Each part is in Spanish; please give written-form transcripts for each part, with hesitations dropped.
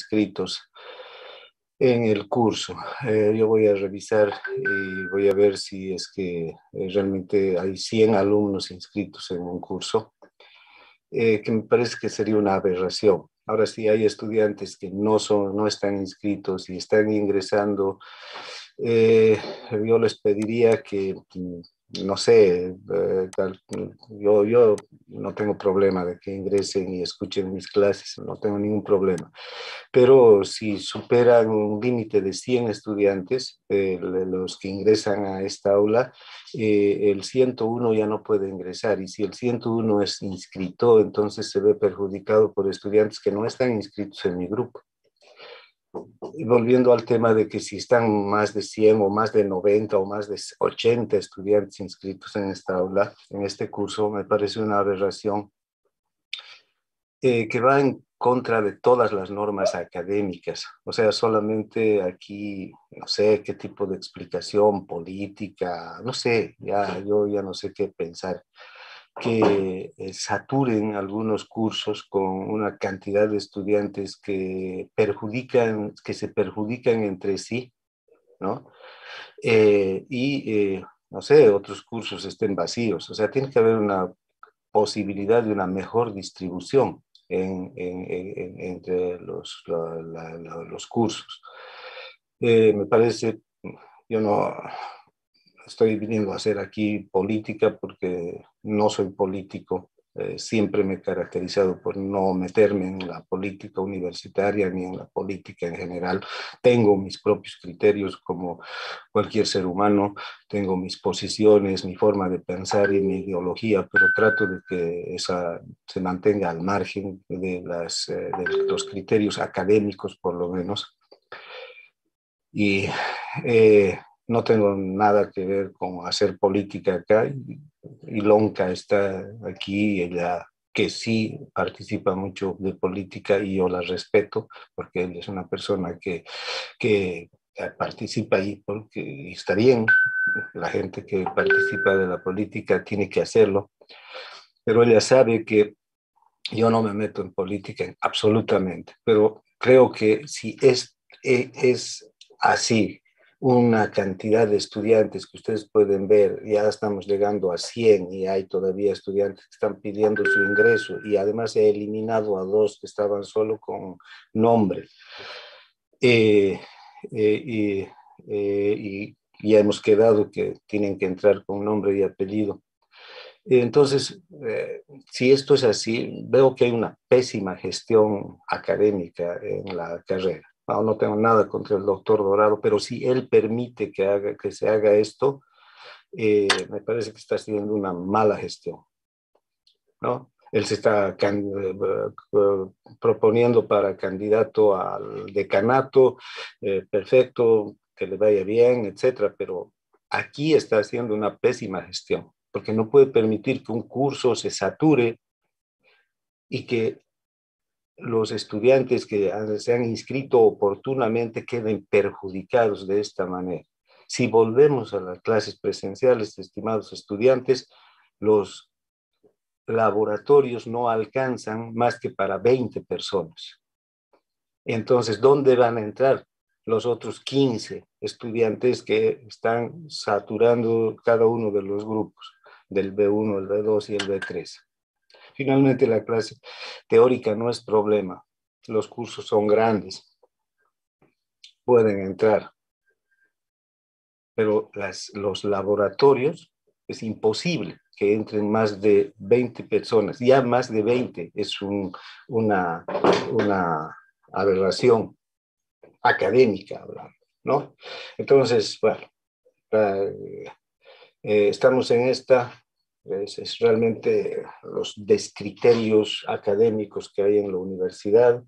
inscritos en el curso. Yo voy a revisar y voy a ver si es que realmente hay 100 alumnos inscritos en un curso, que me parece que sería una aberración. Ahora, si hay estudiantes que no están inscritos y están ingresando, yo les pediría que, no sé, yo no tengo problema de que ingresen y escuchen mis clases, no tengo ningún problema. Pero si superan un límite de 100 estudiantes, los que ingresan a esta aula, el 101 ya no puede ingresar, y si el 101 es inscrito, entonces se ve perjudicado por estudiantes que no están inscritos en mi grupo. Y volviendo al tema de que si están más de 100 o más de 90 o más de 80 estudiantes inscritos en esta aula, en este curso, me parece una aberración que va en contra de todas las normas académicas. O sea, solamente aquí, no sé qué tipo de explicación política, no sé, yo ya no sé qué pensar, que saturen algunos cursos con una cantidad de estudiantes que se perjudican entre sí, ¿no? No sé, otros cursos estén vacíos. O sea, tiene que haber una posibilidad de una mejor distribución entre los cursos. Me parece, yo no estoy viniendo a hacer aquí política porque no soy político. Siempre me he caracterizado por no meterme en la política universitaria ni en la política en general. Tengo mis propios criterios como cualquier ser humano, tengo mis posiciones, mi forma de pensar y mi ideología, pero trato de que esa se mantenga al margen de los criterios académicos, por lo menos. Y no tengo nada que ver con hacer política acá. Y Lonca está aquí, ella que sí participa mucho de política y yo la respeto porque él es una persona que participa ahí porque está bien. La gente que participa de la política tiene que hacerlo, pero ella sabe que yo no me meto en política absolutamente, pero creo que si es así, una cantidad de estudiantes que ustedes pueden ver, ya estamos llegando a 100 y hay todavía estudiantes que están pidiendo su ingreso, y además he eliminado a 2 que estaban solo con nombre. Eh, eh, y ya hemos quedado que tienen que entrar con nombre y apellido. Entonces, si esto es así, veo que hay una pésima gestión académica en la carrera. No tengo nada contra el doctor Dorado, pero si él permite que se haga esto, me parece que está haciendo una mala gestión, ¿no? Él se está proponiendo para candidato al decanato, perfecto, que le vaya bien, etcétera, pero aquí está haciendo una pésima gestión, porque no puede permitir que un curso se sature y que los estudiantes que se han inscrito oportunamente queden perjudicados de esta manera. Si volvemos a las clases presenciales, estimados estudiantes, los laboratorios no alcanzan más que para 20 personas. Entonces, ¿dónde van a entrar los otros 15 estudiantes que están saturando cada uno de los grupos, del B1, el B2 y el B3? Finalmente, la clase teórica no es problema. Los cursos son grandes, pueden entrar, pero los laboratorios es imposible que entren más de 20 personas. Ya más de 20 es una aberración académica hablando, ¿no? Entonces, bueno, estamos en esta. Es realmente los descriterios académicos que hay en la universidad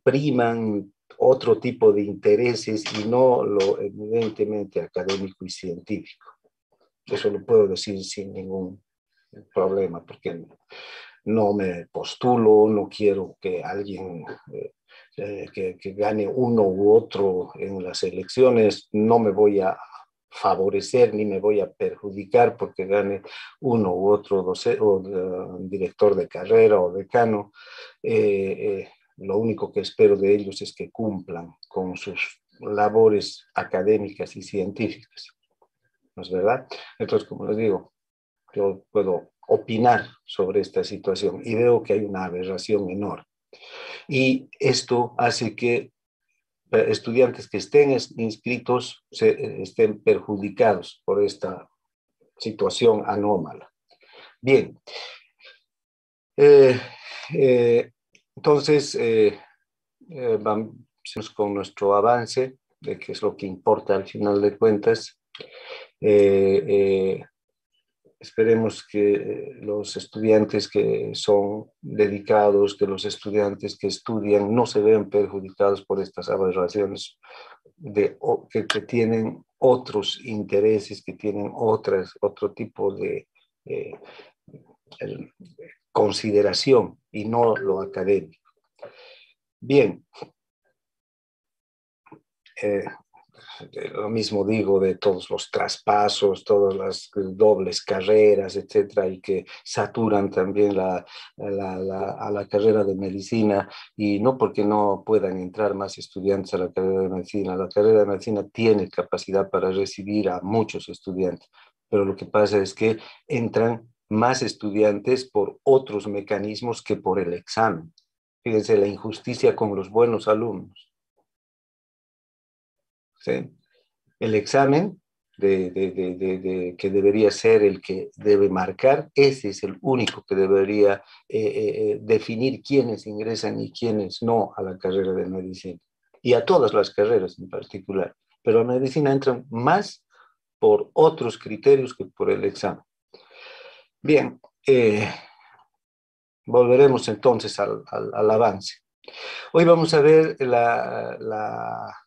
priman otro tipo de intereses y no lo evidentemente académico y científico. Eso lo puedo decir sin ningún problema, porque no me postulo, no quiero que alguien que gane uno u otro en las elecciones, no me voy a favorecer ni me voy a perjudicar porque gane uno u otro director de carrera o decano. lo único que espero de ellos es que cumplan con sus labores académicas y científicas, ¿no es verdad? Entonces, como les digo, yo puedo opinar sobre esta situación y veo que hay una aberración enorme. Y esto hace que estudiantes que estén inscritos estén perjudicados por esta situación anómala. Bien, eh, eh, entonces vamos con nuestro avance, de qué es lo que importa al final de cuentas. Eh, eh, Esperemos que los estudiantes que son dedicados, que los estudiantes que estudian no se vean perjudicados por estas aberraciones que tienen otros intereses, que tienen otro tipo de eh, consideración y no lo académico. Bien, eh, lo mismo digo de todos los traspasos, todas las dobles carreras, etcétera, y que saturan también a la carrera de medicina, y no porque no puedan entrar más estudiantes a la carrera de medicina. La carrera de medicina tiene capacidad para recibir a muchos estudiantes, pero lo que pasa es que entran más estudiantes por otros mecanismos que por el examen. Fíjense la injusticia con los buenos alumnos. ¿Sí? El examen que debería ser el que debe marcar, ese es el único que debería definir quiénes ingresan y quiénes no a la carrera de medicina, y a todas las carreras en particular, pero a medicina entran más por otros criterios que por el examen. Bien, volveremos entonces al avance. Hoy vamos a ver la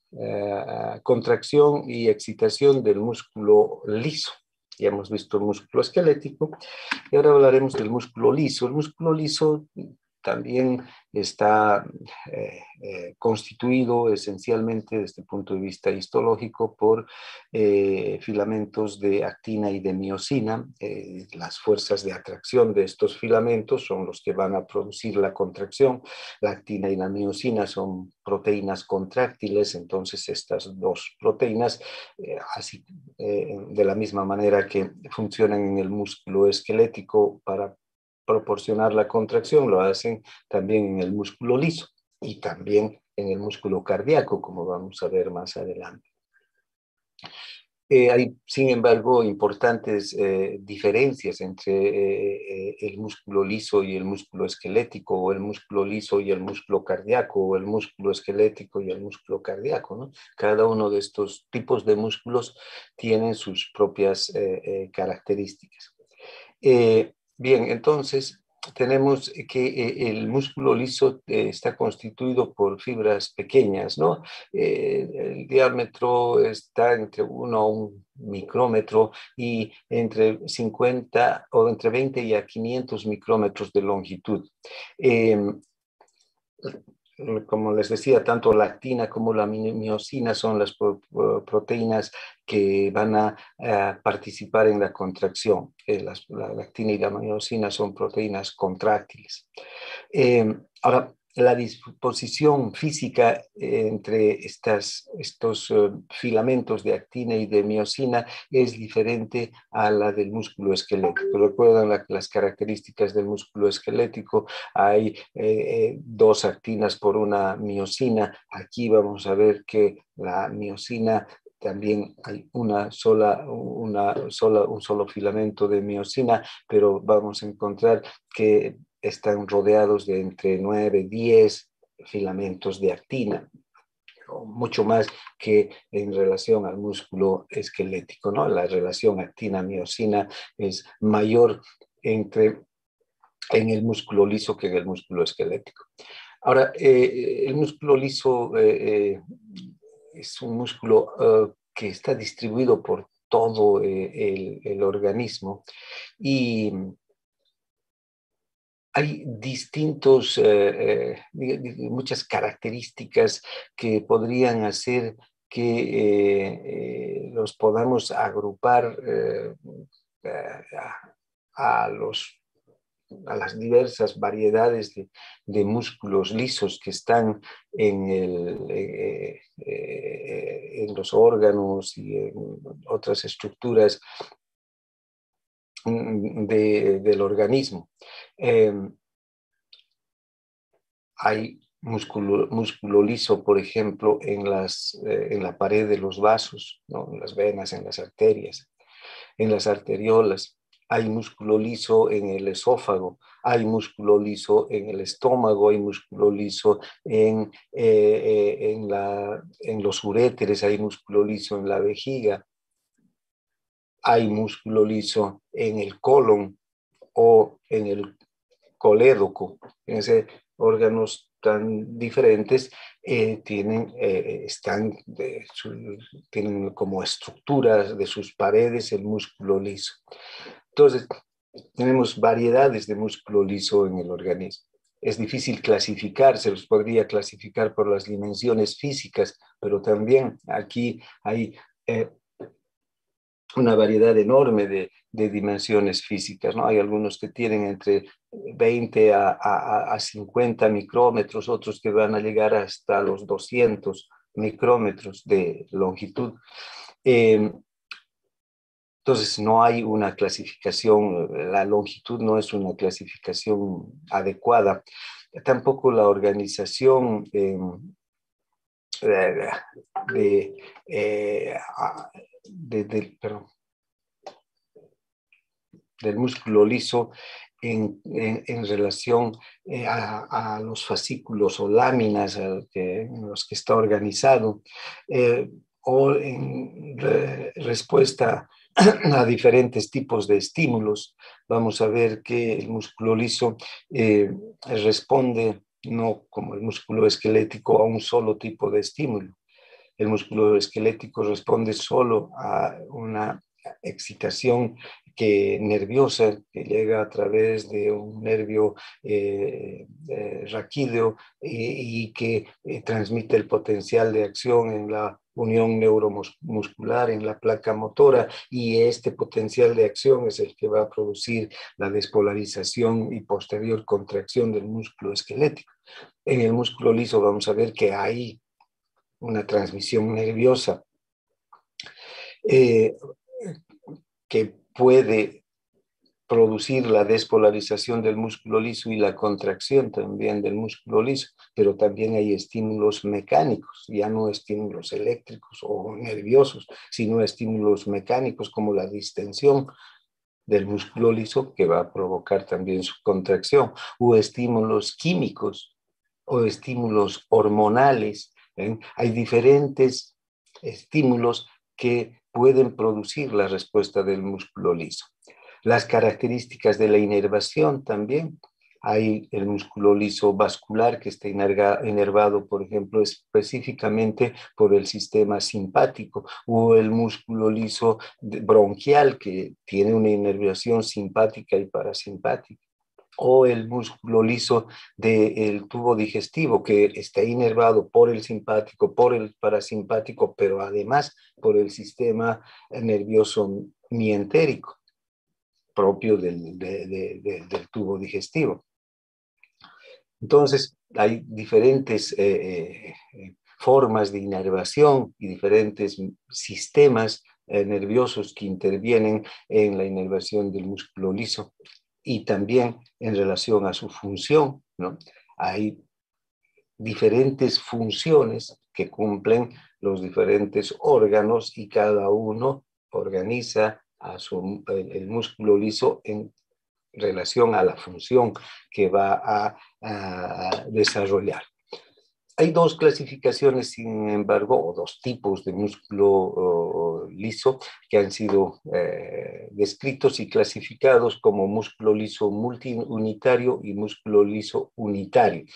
contracción y excitación del músculo liso. Ya hemos visto el músculo esquelético y ahora hablaremos del músculo liso. El músculo liso también está constituido esencialmente desde el punto de vista histológico por filamentos de actina y de miosina. Las fuerzas de atracción de estos filamentos son los que van a producir la contracción. La actina y la miosina son proteínas contráctiles, entonces estas dos proteínas, de la misma manera que funcionan en el músculo esquelético para proporcionar la contracción, lo hacen también en el músculo liso y también en el músculo cardíaco, como vamos a ver más adelante. Hay, sin embargo, importantes diferencias entre el músculo liso y el músculo esquelético, o el músculo liso y el músculo cardíaco, o el músculo esquelético y el músculo cardíaco, ¿no? Cada uno de estos tipos de músculos tienen sus propias características. Bien, entonces tenemos que el músculo liso está constituido por fibras pequeñas, ¿no? El diámetro está entre 1 a 1 micrómetro y entre 50 o entre 20 y a 500 micrómetros de longitud. Como les decía, tanto la actina como la miosina son las proteínas que van a participar en la contracción. La actina y la miosina son proteínas contráctiles. Ahora, la disposición física entre estos filamentos de actina y de miosina es diferente a la del músculo esquelético. Recuerdan las características del músculo esquelético: hay dos actinas por una miosina. Aquí vamos a ver que la miosina también hay un solo filamento de miosina, pero vamos a encontrar que están rodeados de entre 9 y 10 filamentos de actina, mucho más que en relación al músculo esquelético, ¿no? La relación actina-miosina es mayor en el músculo liso que en el músculo esquelético. Ahora, el músculo liso es un músculo que está distribuido por todo el organismo, y hay muchas características que podrían hacer que los podamos agrupar a los a las diversas variedades de músculos lisos que están en los órganos y en otras estructuras del organismo. Hay músculo liso, por ejemplo, en la pared de los vasos, ¿no? En las venas, en las arterias, en las arteriolas. Hay músculo liso en el esófago, hay músculo liso en el estómago, hay músculo liso en los uréteres, hay músculo liso en la vejiga, hay músculo liso en el colon o en el colédoco. Fíjense, órganos tan diferentes tienen como estructuras de sus paredes el músculo liso. Entonces, tenemos variedades de músculo liso en el organismo. Es difícil clasificar, se los podría clasificar por las dimensiones físicas, pero también aquí hay una variedad enorme de dimensiones físicas, ¿no? Hay algunos que tienen entre 20 a 50 micrómetros, otros que van a llegar hasta los 200 micrómetros de longitud. Entonces, no hay una clasificación, la longitud no es una clasificación adecuada. Tampoco la organización del músculo liso en relación a los fascículos o láminas en los que está organizado, o en respuesta a diferentes tipos de estímulos. Vamos a ver que el músculo liso responde, no como el músculo esquelético, a un solo tipo de estímulo. El músculo esquelético responde solo a una excitación nerviosa que llega a través de un nervio raquídeo y que transmite el potencial de acción en la unión neuromuscular, en la placa motora, y este potencial de acción es el que va a producir la despolarización y posterior contracción del músculo esquelético. En el músculo liso vamos a ver que hay una transmisión nerviosa que puede producir la despolarización del músculo liso y la contracción también del músculo liso, pero también hay estímulos mecánicos, ya no estímulos eléctricos o nerviosos, sino estímulos mecánicos como la distensión del músculo liso, que va a provocar también su contracción, o estímulos químicos o estímulos hormonales. Hay diferentes estímulos que pueden producir la respuesta del músculo liso. Las características de la inervación también. Hay el músculo liso vascular que está inervado, por ejemplo, específicamente por el sistema simpático, o el músculo liso bronquial que tiene una inervación simpática y parasimpática, o el músculo liso del tubo digestivo que está inervado por el simpático, por el parasimpático, pero además por el sistema nervioso mientérico propio del tubo digestivo. Entonces, hay diferentes formas de inervación y diferentes sistemas nerviosos que intervienen en la inervación del músculo liso y también en relación a su función, ¿no? Hay diferentes funciones que cumplen los diferentes órganos y cada uno organiza el músculo liso en relación a la función que va a desarrollar. Hay dos clasificaciones, sin embargo, o dos tipos de músculo liso que han sido descritos y clasificados como músculo liso multiunitario y músculo liso unitario.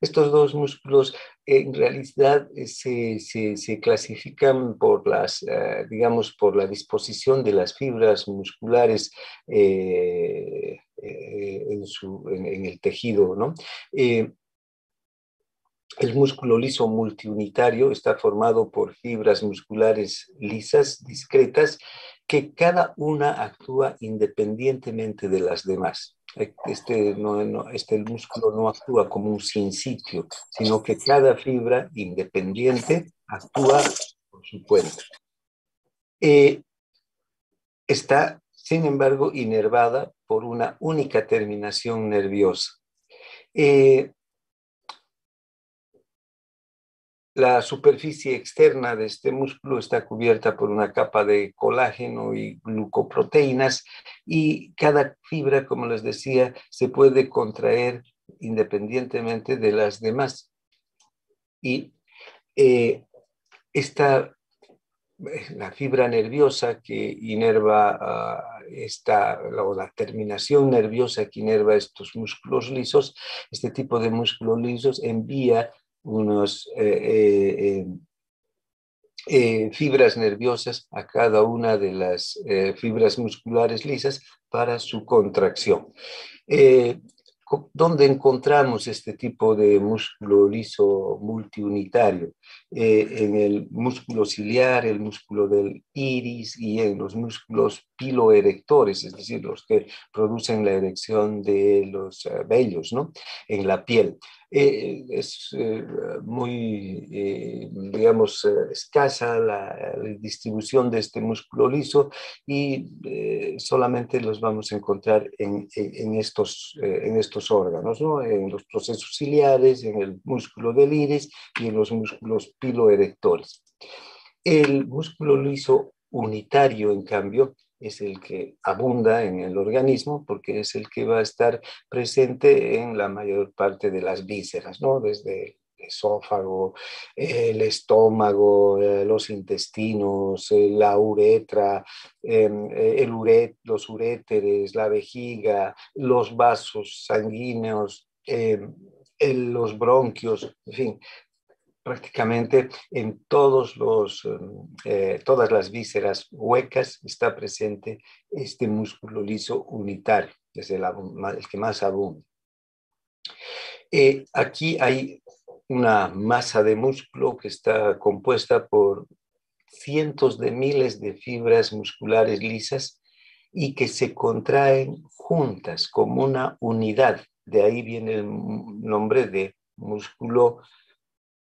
Estos dos músculos en realidad se clasifican por digamos, por la disposición de las fibras musculares en el tejido, ¿no? El músculo liso multiunitario está formado por fibras musculares lisas, discretas, que cada una actúa independientemente de las demás. El músculo no actúa como un sinsitio, sino que cada fibra independiente actúa por su cuenta. Está, sin embargo, inervada por una única terminación nerviosa. La superficie externa de este músculo está cubierta por una capa de colágeno y glucoproteínas, y cada fibra, como les decía, se puede contraer independientemente de las demás. Y esta la fibra nerviosa que inerva la terminación nerviosa que inerva estos músculos lisos, este tipo de músculos lisos envía unos fibras nerviosas a cada una de las fibras musculares lisas para su contracción. ¿Dónde encontramos este tipo de músculo liso multiunitario? En el músculo ciliar, el músculo del iris y en los músculos piloerectores, es decir, los que producen la erección de los vellos, ¿no? En la piel. Es muy, digamos, escasa la distribución de este músculo liso, y solamente los vamos a encontrar en estos órganos, ¿no? En los procesos ciliares, en el músculo del iris y en los músculos piloerectores. El músculo liso unitario, en cambio, es el que abunda en el organismo porque es el que va a estar presente en la mayor parte de las vísceras, ¿no? Desde el esófago, el estómago, los intestinos, la uretra, los uréteres, la vejiga, los vasos sanguíneos, los bronquios, en fin, prácticamente en todas las vísceras huecas está presente este músculo liso unitario, es el que más abunda. Aquí hay una masa de músculo que está compuesta por cientos de miles de fibras musculares lisas y que se contraen juntas como una unidad. De ahí viene el nombre de músculo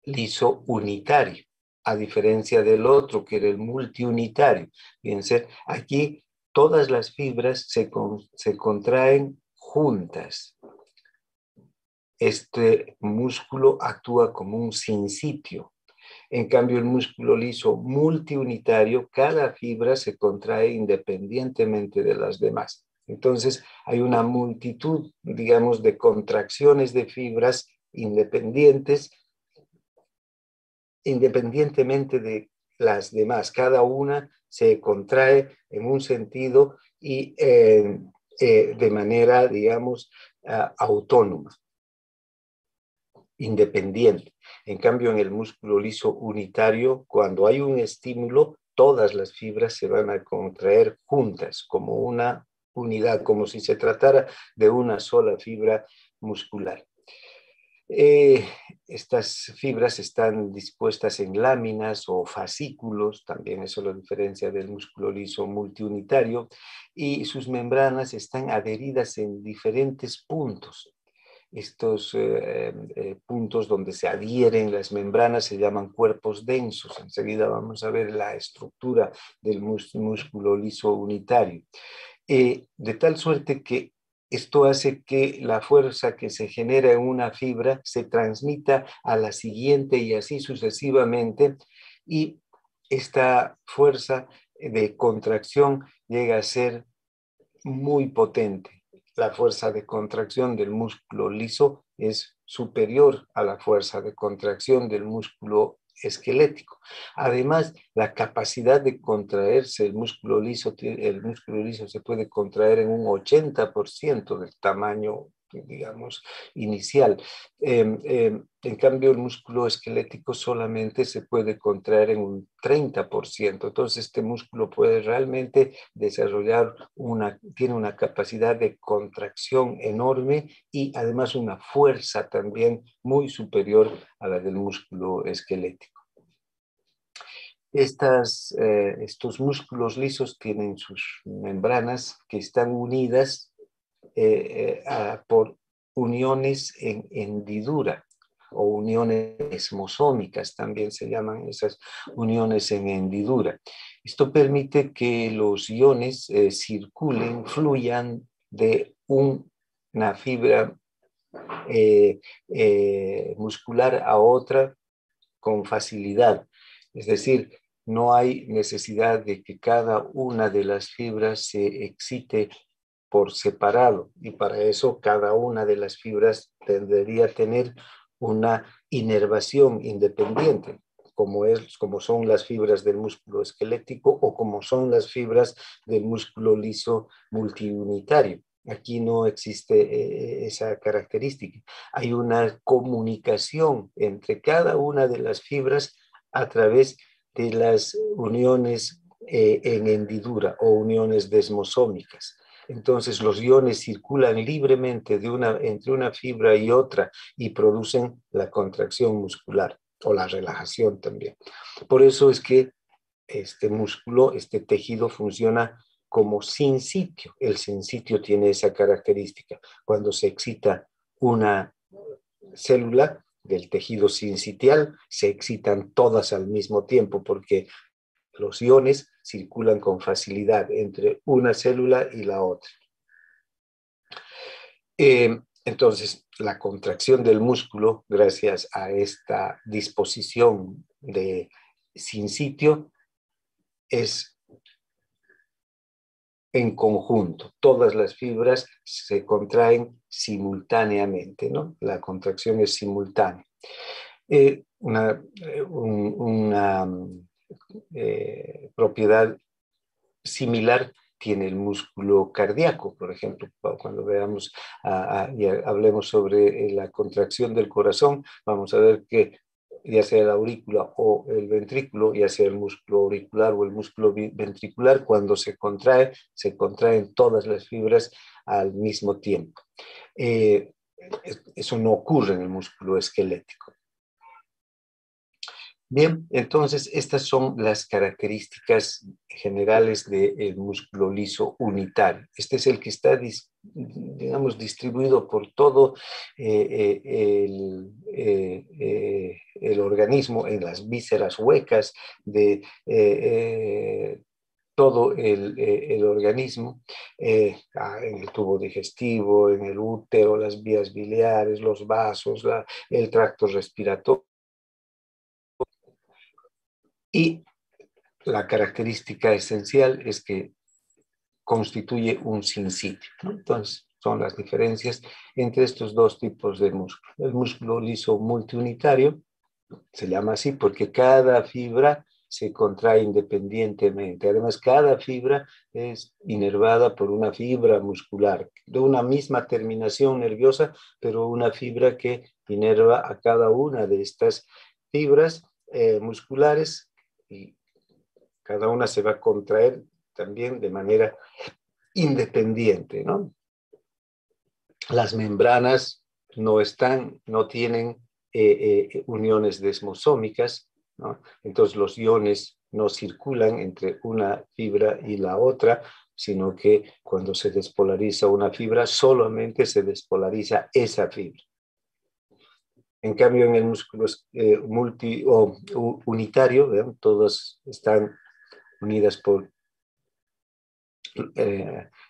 liso unitario, a diferencia del otro que era el multiunitario. Fíjense, aquí todas las fibras se contraen juntas. Este músculo actúa como un sinsitio. En cambio, el músculo liso multiunitario, cada fibra se contrae independientemente de las demás. Entonces, hay una multitud, digamos, de contracciones de fibras independientemente de las demás. Cada una se contrae en un sentido y de manera, digamos, autónoma, independiente. En cambio, en el músculo liso unitario, cuando hay un estímulo, todas las fibras se van a contraer juntas, como una unidad, como si se tratara de una sola fibra muscular. Estas fibras están dispuestas en láminas o fascículos, también eso lo diferencia del músculo liso multiunitario, y sus membranas están adheridas en diferentes puntos. Estos puntos donde se adhieren las membranas se llaman cuerpos densos. Enseguida vamos a ver la estructura del músculo liso unitario. De tal suerte que esto hace que la fuerza que se genera en una fibra se transmita a la siguiente y así sucesivamente, y esta fuerza de contracción llega a ser muy potente. La fuerza de contracción del músculo liso es superior a la fuerza de contracción del músculo esquelético. Además, la capacidad de contraerse el músculo liso se puede contraer en un 80% del tamaño, digamos, inicial. En cambio, el músculo esquelético solamente se puede contraer en un 30%. Entonces, este músculo puede realmente desarrollar tiene una capacidad de contracción enorme y además una fuerza también muy superior a la del músculo esquelético. Estos músculos lisos tienen sus membranas que están unidas por uniones en hendidura o uniones desmosómicas, también se llaman esas uniones en hendidura. Esto permite que los iones circulen, fluyan de una fibra muscular a otra con facilidad. Es decir, no hay necesidad de que cada una de las fibras se excite por separado, y para eso cada una de las fibras debería tener una inervación independiente, como son las fibras del músculo esquelético o como son las fibras del músculo liso multiunitario. Aquí no existe esa característica. Hay una comunicación entre cada una de las fibras a través de las uniones en hendidura o uniones desmosómicas. Entonces los iones circulan libremente entre una fibra y otra y producen la contracción muscular o la relajación también. Por eso es que este músculo, este tejido funciona como sinsitio. El sinsitio tiene esa característica. Cuando se excita una célula del tejido sinsitial, se excitan todas al mismo tiempo porque los iones circulan con facilidad entre una célula y la otra. Entonces, la contracción del músculo, gracias a esta disposición de sinsitio, es en conjunto. Todas las fibras se contraen simultáneamente, ¿no? La contracción es simultánea. Una propiedad similar tiene el músculo cardíaco, por ejemplo, cuando veamos y hablemos sobre la contracción del corazón, vamos a ver que ya sea la aurícula o el ventrículo, ya sea el músculo auricular o el músculo ventricular, cuando se contraen todas las fibras al mismo tiempo. Eso no ocurre en el músculo esquelético. Bien, entonces estas son las características generales del músculo liso unitario. Este es el que está, digamos, distribuido por todo el organismo, en las vísceras huecas de todo el organismo, en el tubo digestivo, en el útero, las vías biliares, los vasos, el tracto respiratorio. Y la característica esencial es que constituye un sinsitio, ¿no? Entonces, son las diferencias entre estos dos tipos de músculo. El músculo liso multiunitario se llama así porque cada fibra se contrae independientemente. Además, cada fibra es inervada por una fibra muscular, de una misma terminación nerviosa, pero una fibra que inerva a cada una de estas fibras musculares, y cada una se va a contraer también de manera independiente, ¿no? Las membranas no tienen uniones desmosómicas, ¿no? Entonces los iones no circulan entre una fibra y la otra, sino que cuando se despolariza una fibra, solamente se despolariza esa fibra. En cambio, en el músculo unitario, ¿verdad? Todas están unidas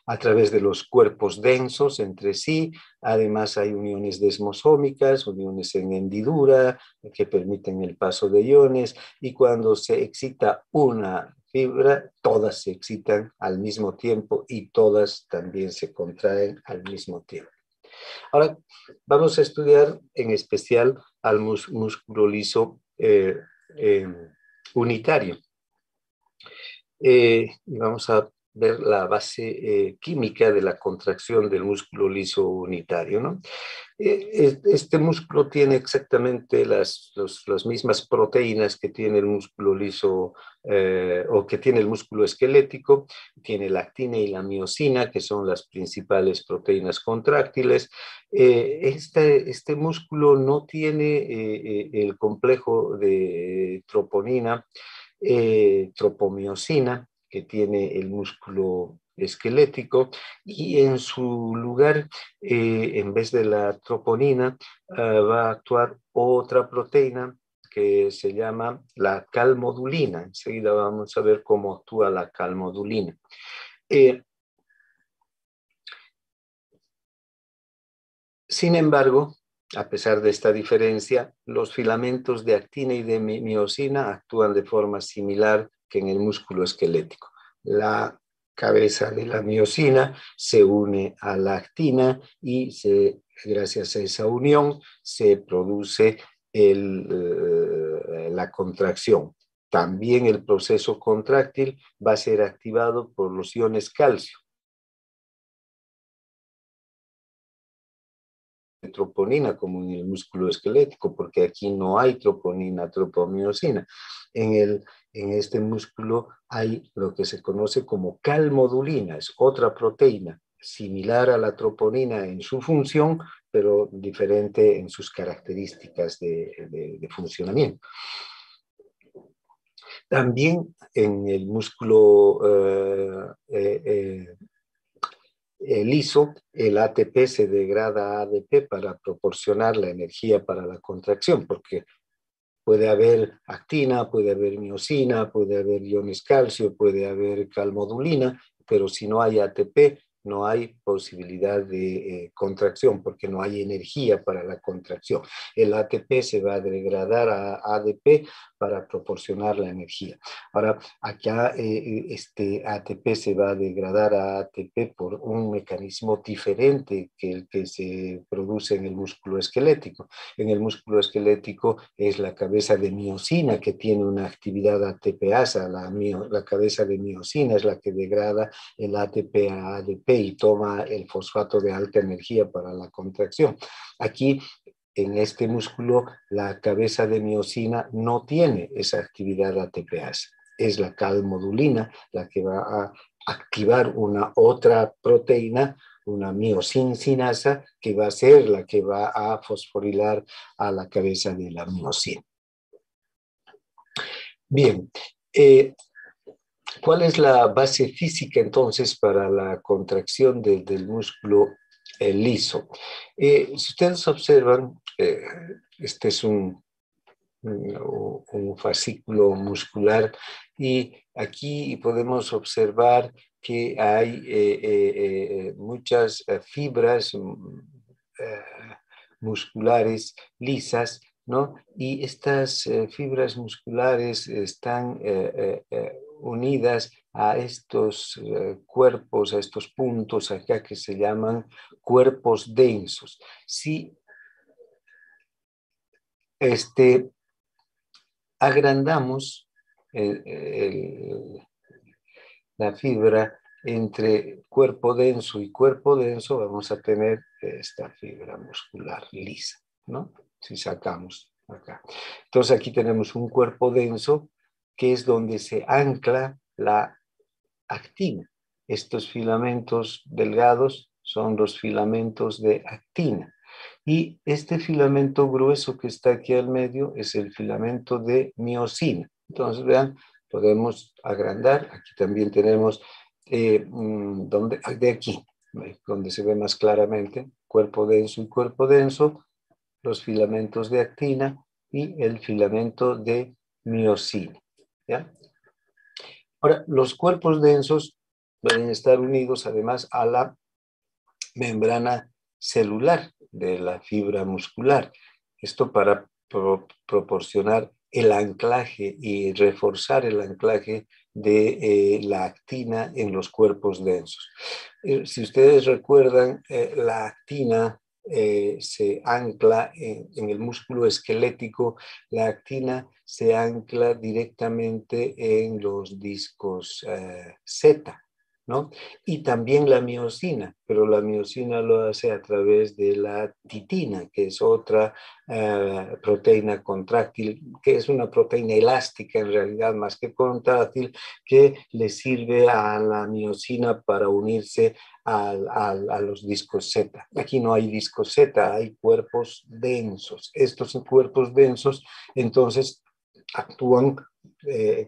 a través de los cuerpos densos entre sí. Además hay uniones desmosómicas, uniones en hendidura que permiten el paso de iones, y cuando se excita una fibra, todas se excitan al mismo tiempo y todas también se contraen al mismo tiempo. Ahora vamos a estudiar en especial al músculo liso unitario. Y vamos a ver la base química de la contracción del músculo liso unitario, ¿no? Este músculo tiene exactamente las mismas proteínas que tiene el músculo liso o que tiene el músculo esquelético. Tiene la actina y la miosina, que son las principales proteínas contráctiles. Este músculo no tiene el complejo de troponina, tropomiosina, que tiene el músculo esquelético, y en su lugar, en vez de la troponina, va a actuar otra proteína que se llama la calmodulina. Enseguida vamos a ver cómo actúa la calmodulina. Sin embargo, a pesar de esta diferencia, los filamentos de actina y de miosina actúan de forma similar que en el músculo esquelético. La cabeza de la miosina se une a la actina y gracias a esa unión se produce la contracción. También el proceso contráctil va a ser activado por los iones calcio. Troponina como en el músculo esquelético, porque aquí no hay troponina, tropomiosina. En este músculo hay lo que se conoce como calmodulina, es otra proteína similar a la troponina en su función, pero diferente en sus características de funcionamiento. También en el músculo liso, el ATP se degrada a ADP para proporcionar la energía para la contracción, porque puede haber actina, puede haber miosina, puede haber iones calcio, puede haber calmodulina, pero si no hay ATP, no hay posibilidad de contracción, porque no hay energía para la contracción. El ATP se va a degradar a ADP para proporcionar la energía. Ahora, acá este ATP se va a degradar a ATP por un mecanismo diferente que el que se produce en el músculo esquelético. En el músculo esquelético es la cabeza de miosina que tiene una actividad ATPasa, la cabeza de miosina es la que degrada el ATP a ADP y toma el fosfato de alta energía para la contracción. Aquí, en este músculo, la cabeza de miosina no tiene esa actividad ATPasa. Es la calmodulina la que va a activar una otra proteína, una miosincinasa, que va a ser la que va a fosforilar a la cabeza de la miosina. Bien, ¿cuál es la base física entonces para la contracción del músculo liso? Si ustedes observan, este es un fascículo muscular y aquí podemos observar que hay muchas fibras musculares lisas, ¿no? Y estas fibras musculares están unidas a estos cuerpos, a estos puntos acá que se llaman cuerpos densos. Si agrandamos la fibra entre cuerpo denso y cuerpo denso, vamos a tener esta fibra muscular lisa, ¿no? Si sacamos acá. Entonces aquí tenemos un cuerpo denso que es donde se ancla la actina. Estos filamentos delgados son los filamentos de actina. Y este filamento grueso que está aquí al medio es el filamento de miosina. Entonces, vean, podemos agrandar. Aquí también tenemos, de aquí, donde se ve más claramente, cuerpo denso y cuerpo denso, los filamentos de actina y el filamento de miosina. ¿Ya? Ahora, los cuerpos densos pueden estar unidos además a la membrana celular de la fibra muscular. Esto para proporcionar el anclaje y reforzar el anclaje de la actina en los cuerpos densos. Si ustedes recuerdan, la actina se ancla en el músculo esquelético, la actina se ancla directamente en los discos Z, ¿no? Y también la miosina, pero la miosina lo hace a través de la titina, que es otra proteína contráctil, que es una proteína elástica en realidad más que contráctil, que le sirve a la miosina para unirse a los discos Z. Aquí no hay discos Z, hay cuerpos densos. Estos cuerpos densos entonces actúan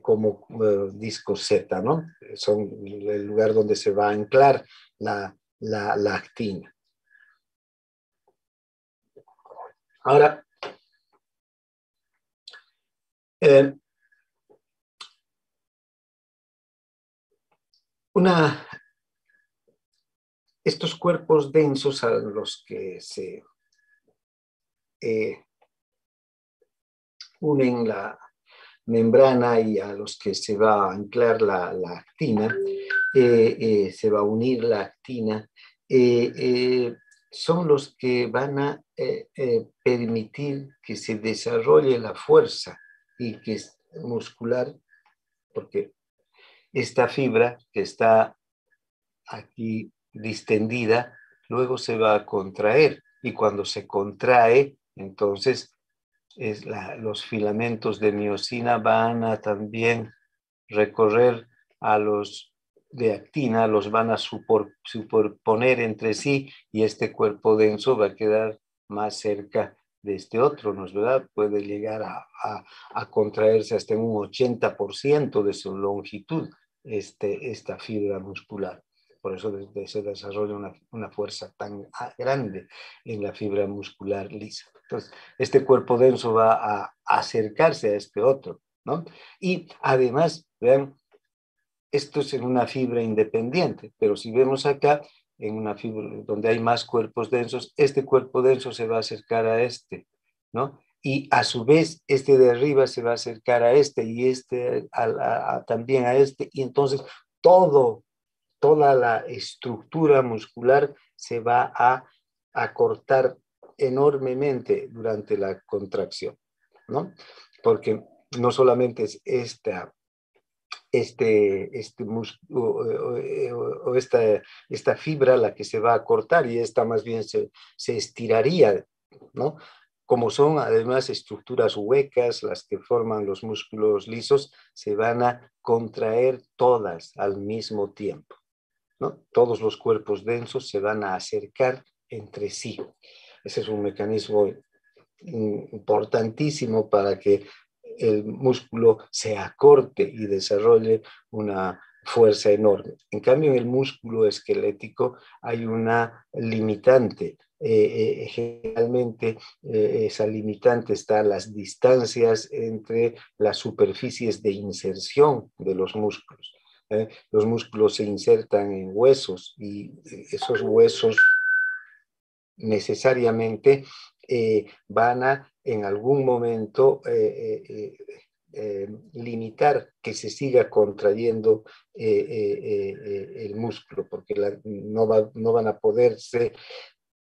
como disco Z, ¿no? Son el lugar donde se va a anclar la actina. Ahora, estos cuerpos densos a los que se unen la membrana y a los que se va a anclar la actina, se va a unir la actina, son los que van a permitir que se desarrolle la fuerza y que es muscular, porque esta fibra que está aquí distendida, luego se va a contraer, y cuando se contrae, entonces los filamentos de miosina van a también recorrer a los de actina, los van a superponer entre sí, y este cuerpo denso va a quedar más cerca de este otro, ¿no es verdad? Puede llegar a contraerse hasta un 80% de su longitud esta fibra muscular. Por eso se desarrolla una fuerza tan grande en la fibra muscular lisa. Entonces, este cuerpo denso va a acercarse a este otro, ¿no? Y además, vean, esto es en una fibra independiente, pero si vemos acá, en una fibra donde hay más cuerpos densos, este cuerpo denso se va a acercar a este, ¿no? Y a su vez, este de arriba se va a acercar a este, y este también a este, y entonces toda la estructura muscular se va a acortar enormemente durante la contracción, ¿no? Porque no solamente es esta fibra la que se va a cortar, y esta más bien se estiraría, ¿no? Como son además estructuras huecas las que forman los músculos lisos, se van a contraer todas al mismo tiempo, ¿no? Todos los cuerpos densos se van a acercar entre sí. Ese es un mecanismo importantísimo para que el músculo se acorte y desarrolle una fuerza enorme. En cambio, en el músculo esquelético hay una limitante. Generalmente esa limitante está a las distancias entre las superficies de inserción de los músculos. Los músculos se insertan en huesos, y esos huesos necesariamente van a en algún momento limitar que se siga contrayendo el músculo, porque no van a poderse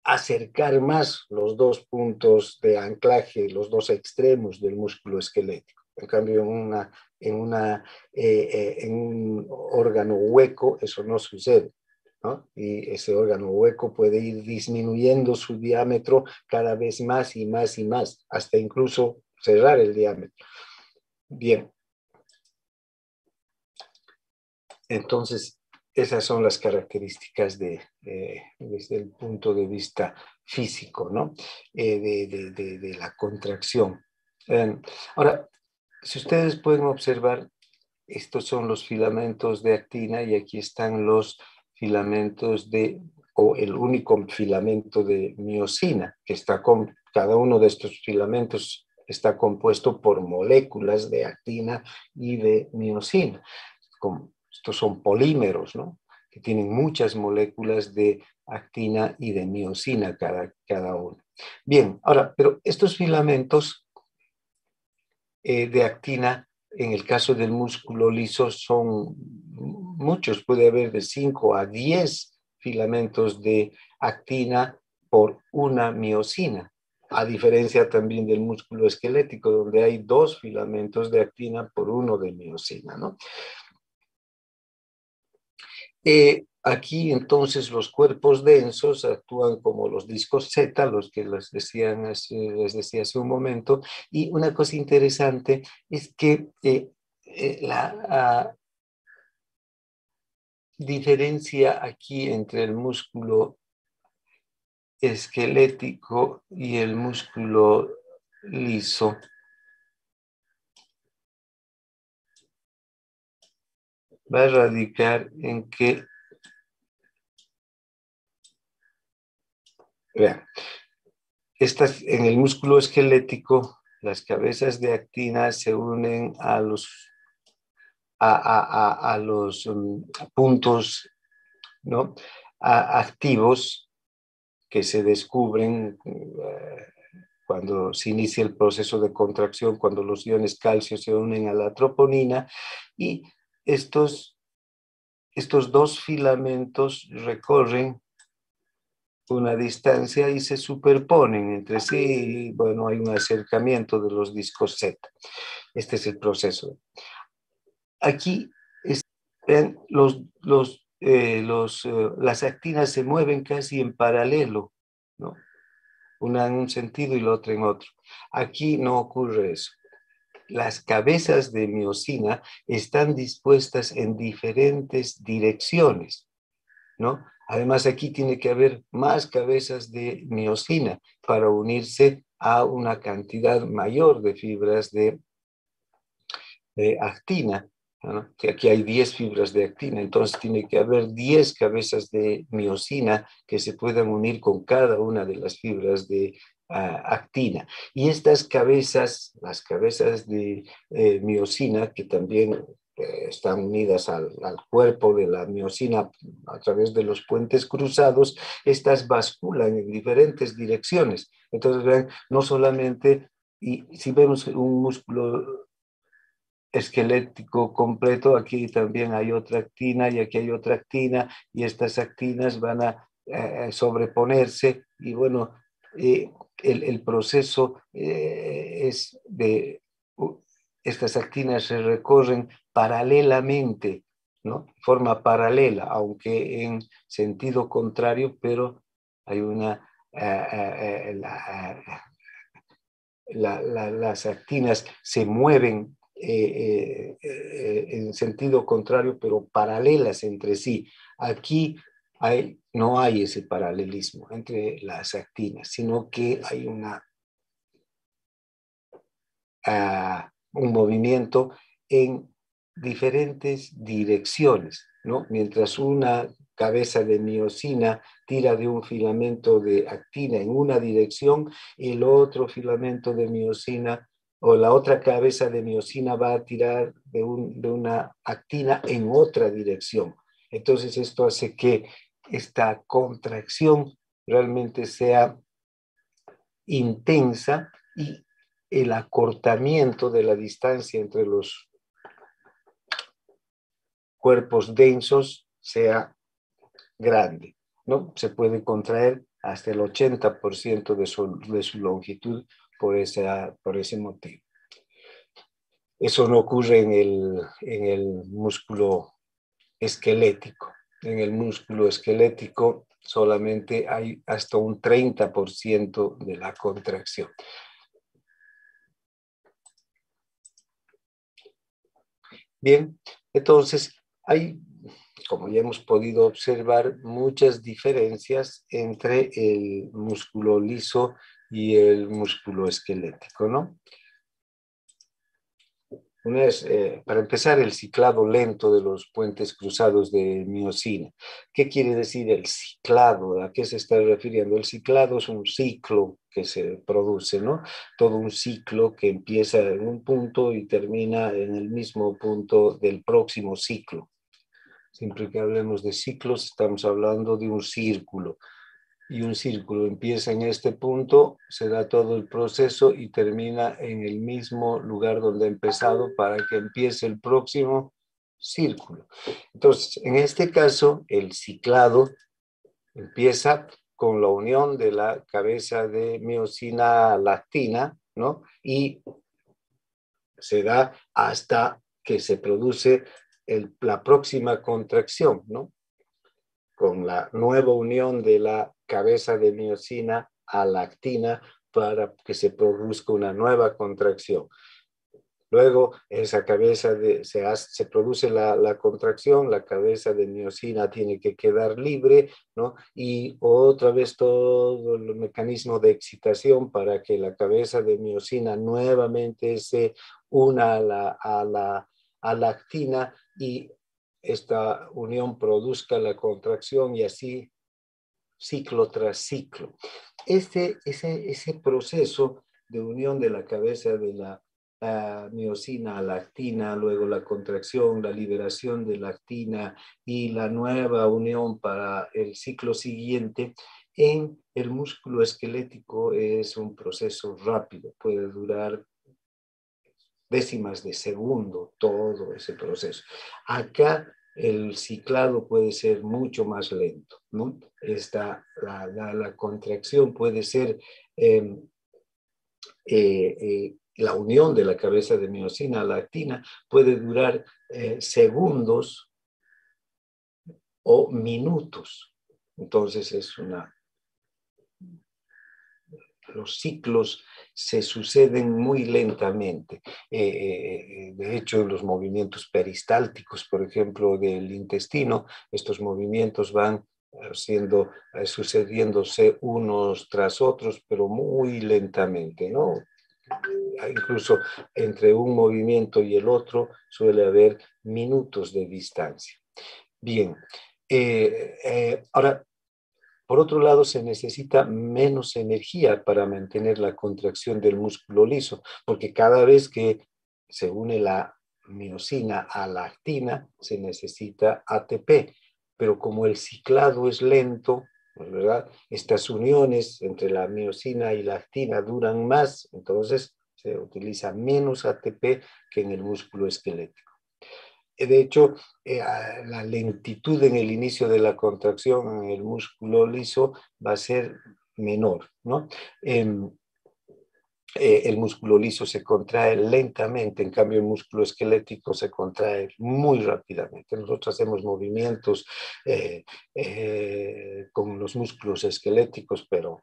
acercar más los dos puntos de anclaje, los dos extremos del músculo esquelético. En cambio, en un órgano hueco eso no sucede, ¿no? Y ese órgano hueco puede ir disminuyendo su diámetro cada vez más y más y más, hasta incluso cerrar el diámetro. Bien. Entonces, esas son las características desde el punto de vista físico, ¿no? De la contracción. Ahora, si ustedes pueden observar, estos son los filamentos de actina, y aquí están los filamentos o el único filamento de miosina, que está cada uno de estos filamentos está compuesto por moléculas de actina y de miosina. Estos son polímeros, ¿no? Que tienen muchas moléculas de actina y de miosina cada uno. Bien, ahora, pero estos filamentos de actina, en el caso del músculo liso, son muchos, puede haber de 5 a 10 filamentos de actina por una miosina, a diferencia también del músculo esquelético, donde hay 2 filamentos de actina por 1 de miosina, ¿no? Aquí entonces los cuerpos densos actúan como los discos Z, los que les decía hace un momento, y una cosa interesante es que la diferencia aquí entre el músculo esquelético y el músculo liso va a radicar en que, vean, en el músculo esquelético, las cabezas de actina se unen a los puntos, ¿no? Activos que se descubren cuando se inicia el proceso de contracción, cuando los iones calcio se unen a la troponina, y estos dos filamentos recorren una distancia y se superponen entre sí, y bueno, hay un acercamiento de los discos Z. Este es el proceso. Aquí ven, las actinas se mueven casi en paralelo, ¿no? Una en un sentido y la otra en otro. Aquí no ocurre eso. Las cabezas de miosina están dispuestas en diferentes direcciones, ¿no? Además, aquí tiene que haber más cabezas de miosina para unirse a una cantidad mayor de fibras de actina, ¿no? Que aquí hay 10 fibras de actina, entonces tiene que haber 10 cabezas de miosina que se puedan unir con cada una de las fibras de actina. Y estas cabezas, las cabezas de miosina, que también están unidas al cuerpo de la miosina a través de los puentes cruzados, estas basculan en diferentes direcciones. Entonces, vean, no solamente, y si vemos un músculo esquelético completo, aquí también hay otra actina y aquí hay otra actina, y estas actinas van a sobreponerse, y bueno, el proceso es de, estas actinas se recorren paralelamente, ¿no? De forma paralela, aunque en sentido contrario, pero hay una, las actinas se mueven en sentido contrario, pero paralelas entre sí. Aquí no hay ese paralelismo entre las actinas, sino que hay un movimiento en diferentes direcciones, ¿no? Mientras una cabeza de miosina tira de un filamento de actina en una dirección, y el otro filamento de miosina o la otra cabeza de miosina va a tirar de una actina en otra dirección. Entonces esto hace que esta contracción realmente sea intensa, y el acortamiento de la distancia entre los cuerpos densos sea grande, ¿no? Se puede contraer hasta el 80% de su longitud por ese motivo. Eso no ocurre en el músculo esquelético. En el músculo esquelético solamente hay hasta un 30% de la contracción. Bien, entonces hay, como ya hemos podido observar, muchas diferencias entre el músculo liso y el músculo esquelético, ¿no? Una es, para empezar, el ciclado lento de los puentes cruzados de miosina. ¿Qué quiere decir el ciclado? ¿A qué se está refiriendo? El ciclado es un ciclo que se produce, ¿no? Todo un ciclo que empieza en un punto y termina en el mismo punto del próximo ciclo. Siempre que hablemos de ciclos, estamos hablando de un círculo. Y un círculo empieza en este punto, se da todo el proceso y termina en el mismo lugar donde ha empezado para que empiece el próximo círculo. Entonces, en este caso, el ciclado empieza con la unión de la cabeza de miosina lactina, ¿no? Y se da hasta que se produce la próxima contracción, ¿no? Con la nueva unión de la cabeza de miosina a la actina para que se produzca una nueva contracción. Luego, esa cabeza se produce la contracción, la cabeza de miosina tiene que quedar libre, ¿no? Y otra vez todo el mecanismo de excitación para que la cabeza de miosina nuevamente se una a la actina, y esta unión produzca la contracción y así ciclo tras ciclo. Ese proceso de unión de la cabeza de la miosina a la actina, luego la contracción, la liberación de la actina y la nueva unión para el ciclo siguiente, en el músculo esquelético es un proceso rápido, puede durar décimas de segundo todo ese proceso. Acá el ciclado puede ser mucho más lento, ¿no? La contracción puede ser la unión de la cabeza de miosina a la actina puede durar segundos o minutos. Entonces los ciclos se suceden muy lentamente. De hecho, los movimientos peristálticos, por ejemplo, del intestino, estos movimientos van sucediéndose unos tras otros, pero muy lentamente, ¿no? Incluso entre un movimiento y el otro suele haber minutos de distancia. Bien, ahora, por otro lado, se necesita menos energía para mantener la contracción del músculo liso, porque cada vez que se une la miosina a la actina, se necesita ATP, pero como el ciclado es lento, ¿verdad? Estas uniones entre la miosina y la actina duran más, entonces se utiliza menos ATP que en el músculo esquelético. De hecho, la lentitud en el inicio de la contracción en el músculo liso va a ser menor, ¿no? El músculo liso se contrae lentamente, en cambio el músculo esquelético se contrae muy rápidamente. Nosotros hacemos movimientos con los músculos esqueléticos, pero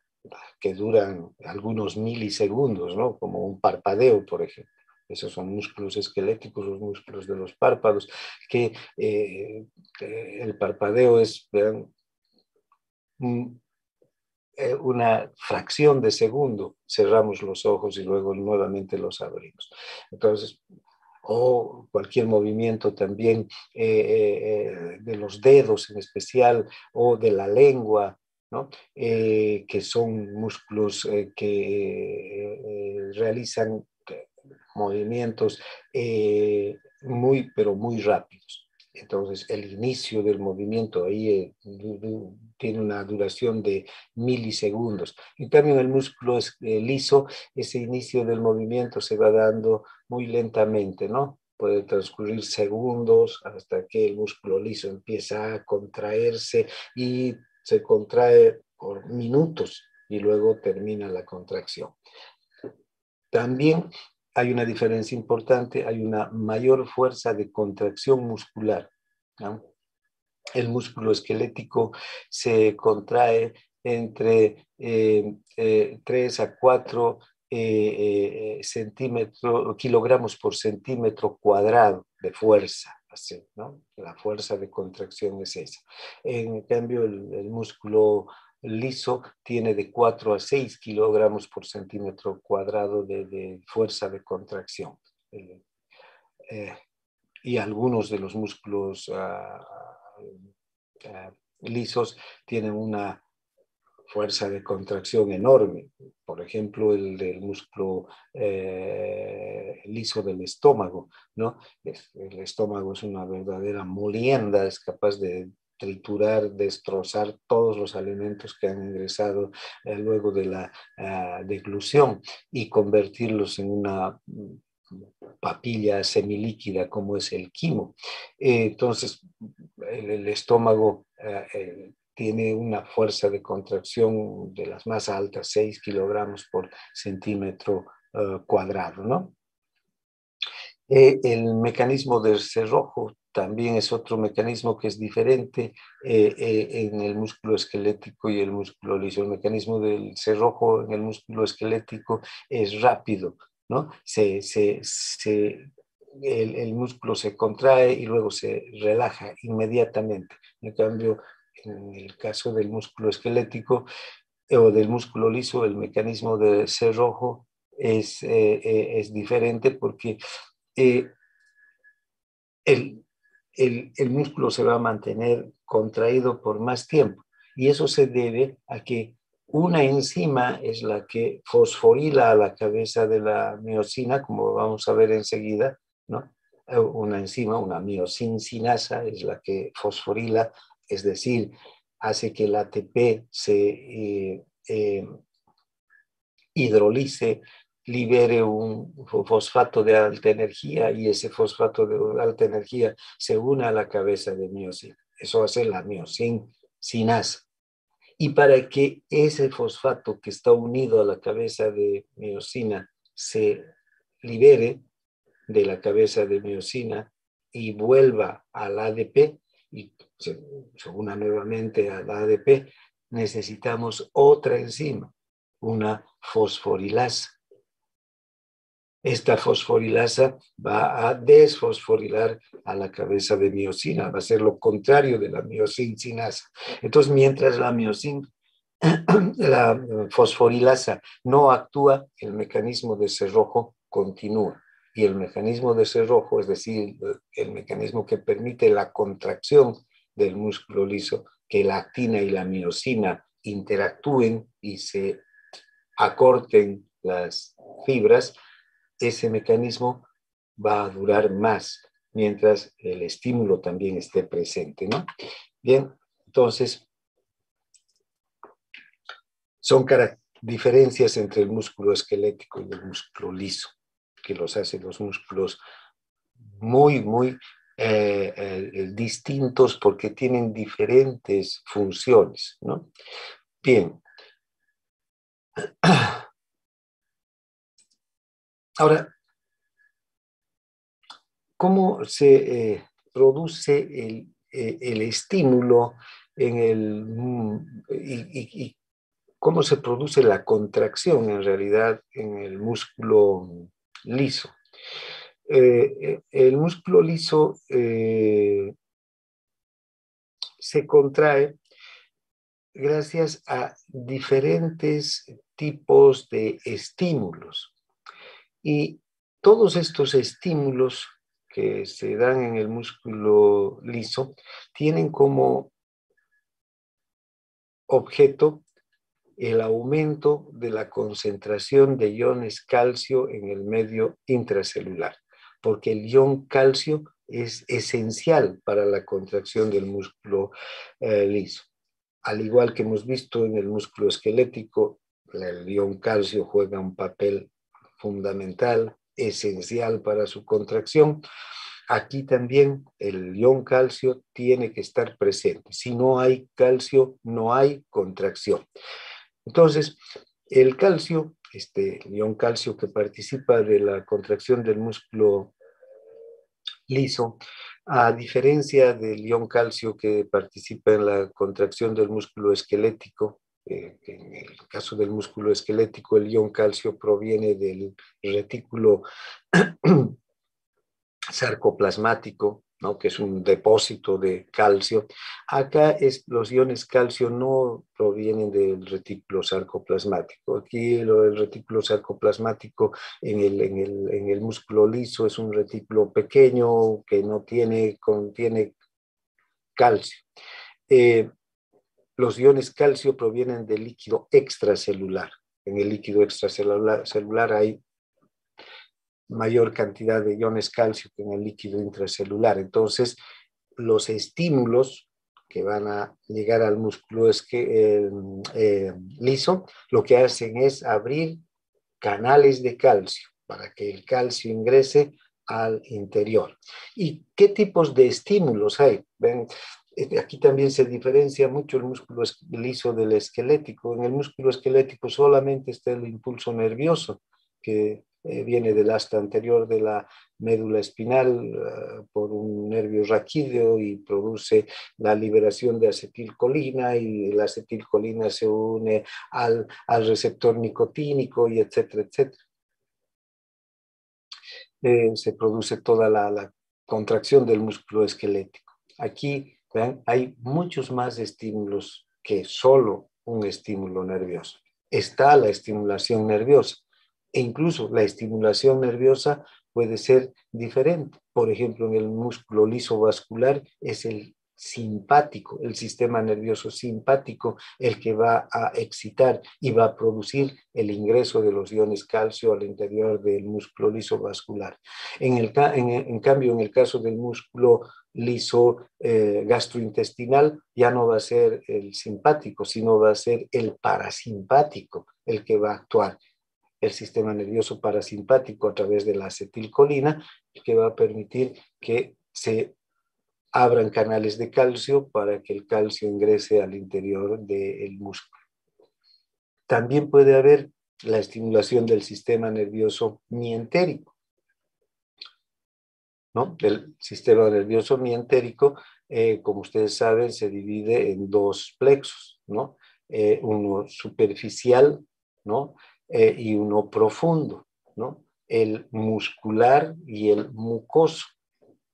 que duran algunos milisegundos, ¿no? Como un parpadeo, por ejemplo. Esos son músculos esqueléticos, los músculos de los párpados, que el parpadeo es, vean, una fracción de segundo, cerramos los ojos y luego nuevamente los abrimos. Entonces, o cualquier movimiento también de los dedos en especial, o de la lengua, ¿no? Que son músculos que realizan movimientos pero muy rápidos. Entonces, el inicio del movimiento ahí tiene una duración de milisegundos. En cambio, en el músculo liso, ese inicio del movimiento se va dando muy lentamente, ¿no? Puede transcurrir segundos hasta que el músculo liso empieza a contraerse y se contrae por minutos y luego termina la contracción. También hay una diferencia importante, hay una mayor fuerza de contracción muscular, ¿no? El músculo esquelético se contrae entre 3 a 4 kilogramos por centímetro cuadrado de fuerza, así, ¿no? La fuerza de contracción es esa. En cambio, el músculo liso tiene de 4 a 6 kilogramos por centímetro cuadrado de fuerza de contracción. Y algunos de los músculos lisos tienen una fuerza de contracción enorme. Por ejemplo, el del músculo liso del estómago, ¿no? El estómago es una verdadera molienda, es capaz de triturar, destrozar todos los alimentos que han ingresado luego de la deglución y convertirlos en una papilla semilíquida como es el quimo. Entonces, el estómago tiene una fuerza de contracción de las más altas, 6 kilogramos por centímetro cuadrado, ¿no? El mecanismo del cerrojo también es otro mecanismo que es diferente en el músculo esquelético y el músculo liso. El mecanismo del cerrojo en el músculo esquelético es rápido, ¿no? El músculo se contrae y luego se relaja inmediatamente. En cambio, en el caso del músculo esquelético o del músculo liso, el mecanismo de cerrojo es diferente porque el el músculo se va a mantener contraído por más tiempo. Y eso se debe a que una enzima es la que fosforila a la cabeza de la miosina, como vamos a ver enseguida, ¿no? Una enzima, una miosincinasa, es la que fosforila, es decir, hace que el ATP se hidrolice, libere un fosfato de alta energía y ese fosfato de alta energía se une a la cabeza de miosina. Eso hace la miosincinasa. Y para que ese fosfato que está unido a la cabeza de miosina se libere de la cabeza de miosina y vuelva al ADP y se una nuevamente al ADP, necesitamos otra enzima, una fosforilasa. Esta fosforilasa va a desfosforilar a la cabeza de miosina, va a ser lo contrario de la miosincinasa. Entonces, mientras la fosforilasa no actúa, el mecanismo de cerrojo continúa. Y el mecanismo de cerrojo, es decir, el mecanismo que permite la contracción del músculo liso, que la actina y la miosina interactúen y se acorten las fibras, ese mecanismo va a durar más mientras el estímulo también esté presente, ¿no? Bien, entonces, son diferencias entre el músculo esquelético y el músculo liso, que los hace los músculos muy distintos porque tienen diferentes funciones, ¿no? Bien. Ahora, ¿cómo se produce el estímulo y cómo se produce la contracción en realidad en el músculo liso? El músculo liso se contrae gracias a diferentes tipos de estímulos. Y todos estos estímulos que se dan en el músculo liso tienen como objeto el aumento de la concentración de iones calcio en el medio intracelular, porque el ion calcio es esencial para la contracción del músculo liso. Al igual que hemos visto en el músculo esquelético, el ion calcio juega un papel fundamental, esencial para su contracción. Aquí también el ion calcio tiene que estar presente. Si no hay calcio, no hay contracción. Entonces, el calcio, este ion calcio que participa de la contracción del músculo liso, a diferencia del ion calcio que participa en la contracción del músculo esquelético, en el caso del músculo esquelético, el ion calcio proviene del retículo sarcoplasmático, ¿no? Que es un depósito de calcio. Acá los iones calcio no provienen del retículo sarcoplasmático. Aquí el retículo sarcoplasmático en el músculo liso es un retículo pequeño que no contiene calcio. Los iones calcio provienen del líquido extracelular. En el líquido extracelular hay mayor cantidad de iones calcio que en el líquido intracelular. Entonces, los estímulos que van a llegar al músculo liso, lo que hacen es abrir canales de calcio para que el calcio ingrese al interior. ¿Y qué tipos de estímulos hay? ¿Ven? Aquí también se diferencia mucho el músculo liso del esquelético. En el músculo esquelético solamente está el impulso nervioso, que viene del asta anterior de la médula espinal por un nervio raquídeo y produce la liberación de acetilcolina y la acetilcolina se une al receptor nicotínico y etcétera, etcétera. Se produce toda la contracción del músculo esquelético. Aquí, vean, hay muchos más estímulos que solo un estímulo nervioso. Está la estimulación nerviosa e incluso la estimulación nerviosa puede ser diferente. Por ejemplo, en el músculo liso vascular es el simpático, el sistema nervioso simpático, el que va a excitar y va a producir el ingreso de los iones calcio al interior del músculo liso vascular. En cambio, en el caso del músculo liso gastrointestinal, ya no va a ser el simpático, sino va a ser el parasimpático el que va a actuar. El sistema nervioso parasimpático a través de la acetilcolina, que va a permitir que se abran canales de calcio para que el calcio ingrese al interior del músculo. También puede haber la estimulación del sistema nervioso mientérico, ¿no? El sistema nervioso mientérico, como ustedes saben, se divide en dos plexos, ¿no? Uno superficial, ¿no? Y uno profundo, ¿no? El muscular y el mucoso,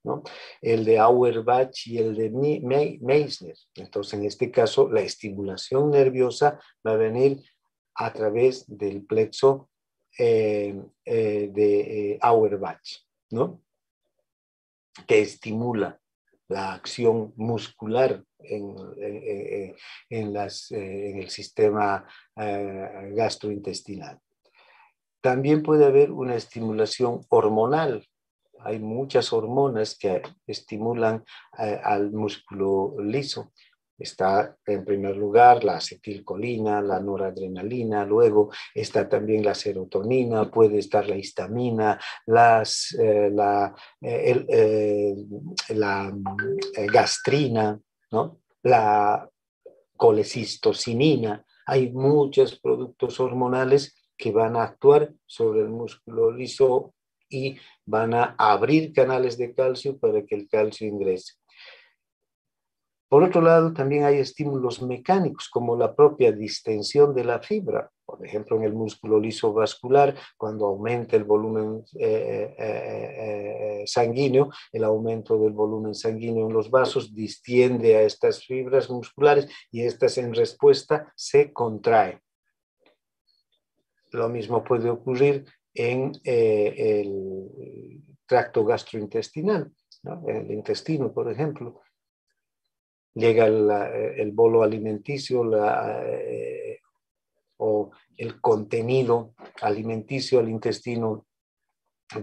¿no? El de Auerbach y el de Meissner. Entonces, en este caso, la estimulación nerviosa va a venir a través del plexo de Auerbach, ¿no? Que estimula la acción muscular en el sistema gastrointestinal. También puede haber una estimulación hormonal. Hay muchas hormonas que estimulan al músculo liso. Está en primer lugar la acetilcolina, la noradrenalina, luego está también la serotonina, puede estar la histamina, la gastrina, ¿no? La colecistocinina. Hay muchos productos hormonales que van a actuar sobre el músculo liso y van a abrir canales de calcio para que el calcio ingrese. Por otro lado, también hay estímulos mecánicos, como la propia distensión de la fibra. Por ejemplo, en el músculo liso vascular, cuando aumenta el volumen sanguíneo, el aumento del volumen sanguíneo en los vasos distiende a estas fibras musculares y estas en respuesta se contraen. Lo mismo puede ocurrir en el tracto gastrointestinal, ¿no? En el intestino, por ejemplo. Llega el bolo alimenticio o el contenido alimenticio al intestino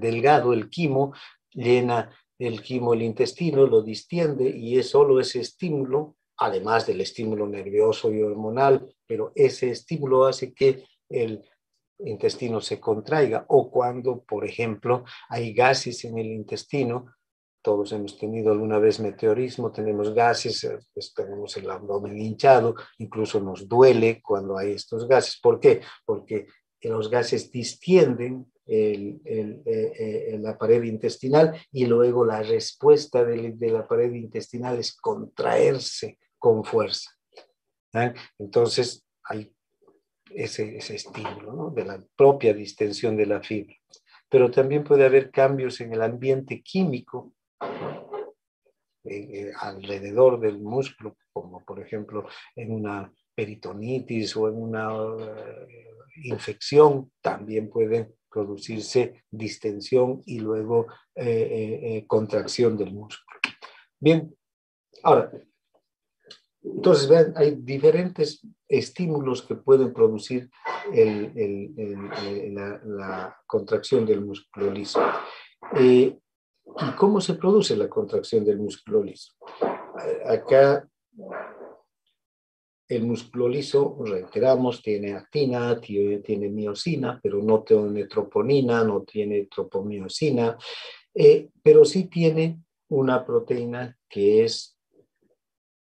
delgado, el quimo, llena el quimo el intestino, lo distiende y es solo ese estímulo, además del estímulo nervioso y hormonal, pero ese estímulo hace que el intestino se contraiga o cuando, por ejemplo, hay gases en el intestino. Todos hemos tenido alguna vez meteorismo, tenemos gases, pues tenemos el abdomen hinchado, incluso nos duele cuando hay estos gases. ¿Por qué? Porque los gases distienden la pared intestinal y luego la respuesta de la pared intestinal es contraerse con fuerza. Entonces hay ese estímulo, ¿no? De la propia distensión de la fibra. Pero también puede haber cambios en el ambiente químico alrededor del músculo, como por ejemplo en una peritonitis o en una infección, también puede producirse distensión y luego contracción del músculo. Bien, ahora, entonces vean, hay diferentes estímulos que pueden producir la contracción del músculo liso. ¿Y cómo se produce la contracción del músculo liso? Acá el músculo liso, reiteramos, tiene actina, tiene miosina, pero no tiene troponina, no tiene tropomiosina, pero sí tiene una proteína que es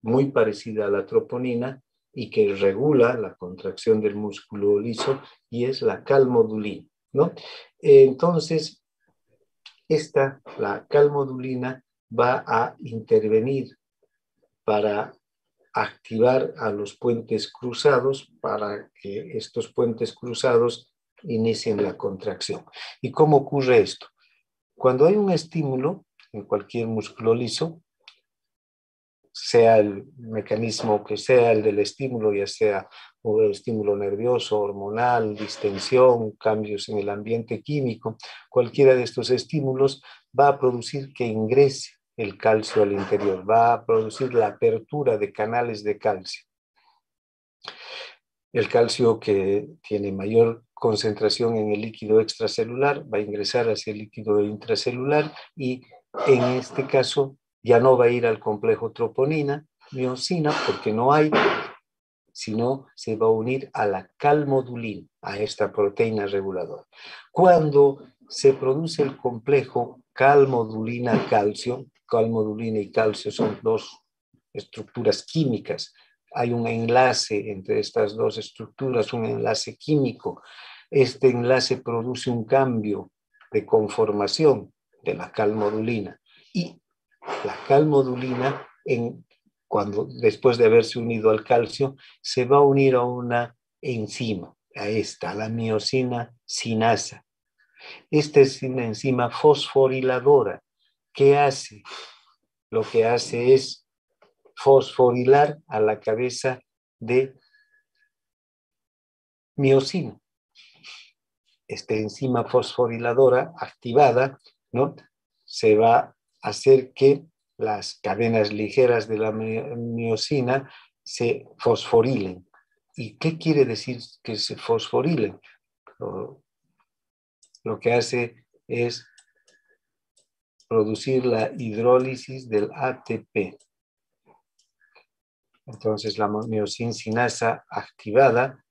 muy parecida a la troponina y que regula la contracción del músculo liso y es la calmodulina, ¿no? Entonces, la calmodulina va a intervenir para activar a los puentes cruzados para que estos puentes cruzados inicien la contracción. ¿Y cómo ocurre esto? Cuando hay un estímulo en cualquier músculo liso, sea el mecanismo que sea el del estímulo, ya sea o el estímulo nervioso, hormonal, distensión, cambios en el ambiente químico, cualquiera de estos estímulos va a producir que ingrese el calcio al interior, va a producir la apertura de canales de calcio. El calcio que tiene mayor concentración en el líquido extracelular va a ingresar hacia el líquido intracelular y en este caso ya no va a ir al complejo troponina, miosina, porque no hay, sino se va a unir a la calmodulina, a esta proteína reguladora. Cuando se produce el complejo calmodulina-calcio, calmodulina y calcio son dos estructuras químicas, hay un enlace entre estas dos estructuras, un enlace químico. Este enlace produce un cambio de conformación de la calmodulina y la calmodulina, después de haberse unido al calcio, se va a unir a una enzima, a esta, la miosina sinasa. Esta es una enzima fosforiladora. ¿Qué hace? Lo que hace es fosforilar a la cabeza de miosina. Esta enzima fosforiladora activada, ¿no?, se va a hacer que las cadenas ligeras de la miosina se fosforilen. ¿Y qué quiere decir que se fosforilen? Lo que hace es producir la hidrólisis del ATP. Entonces la miosina sinasa activada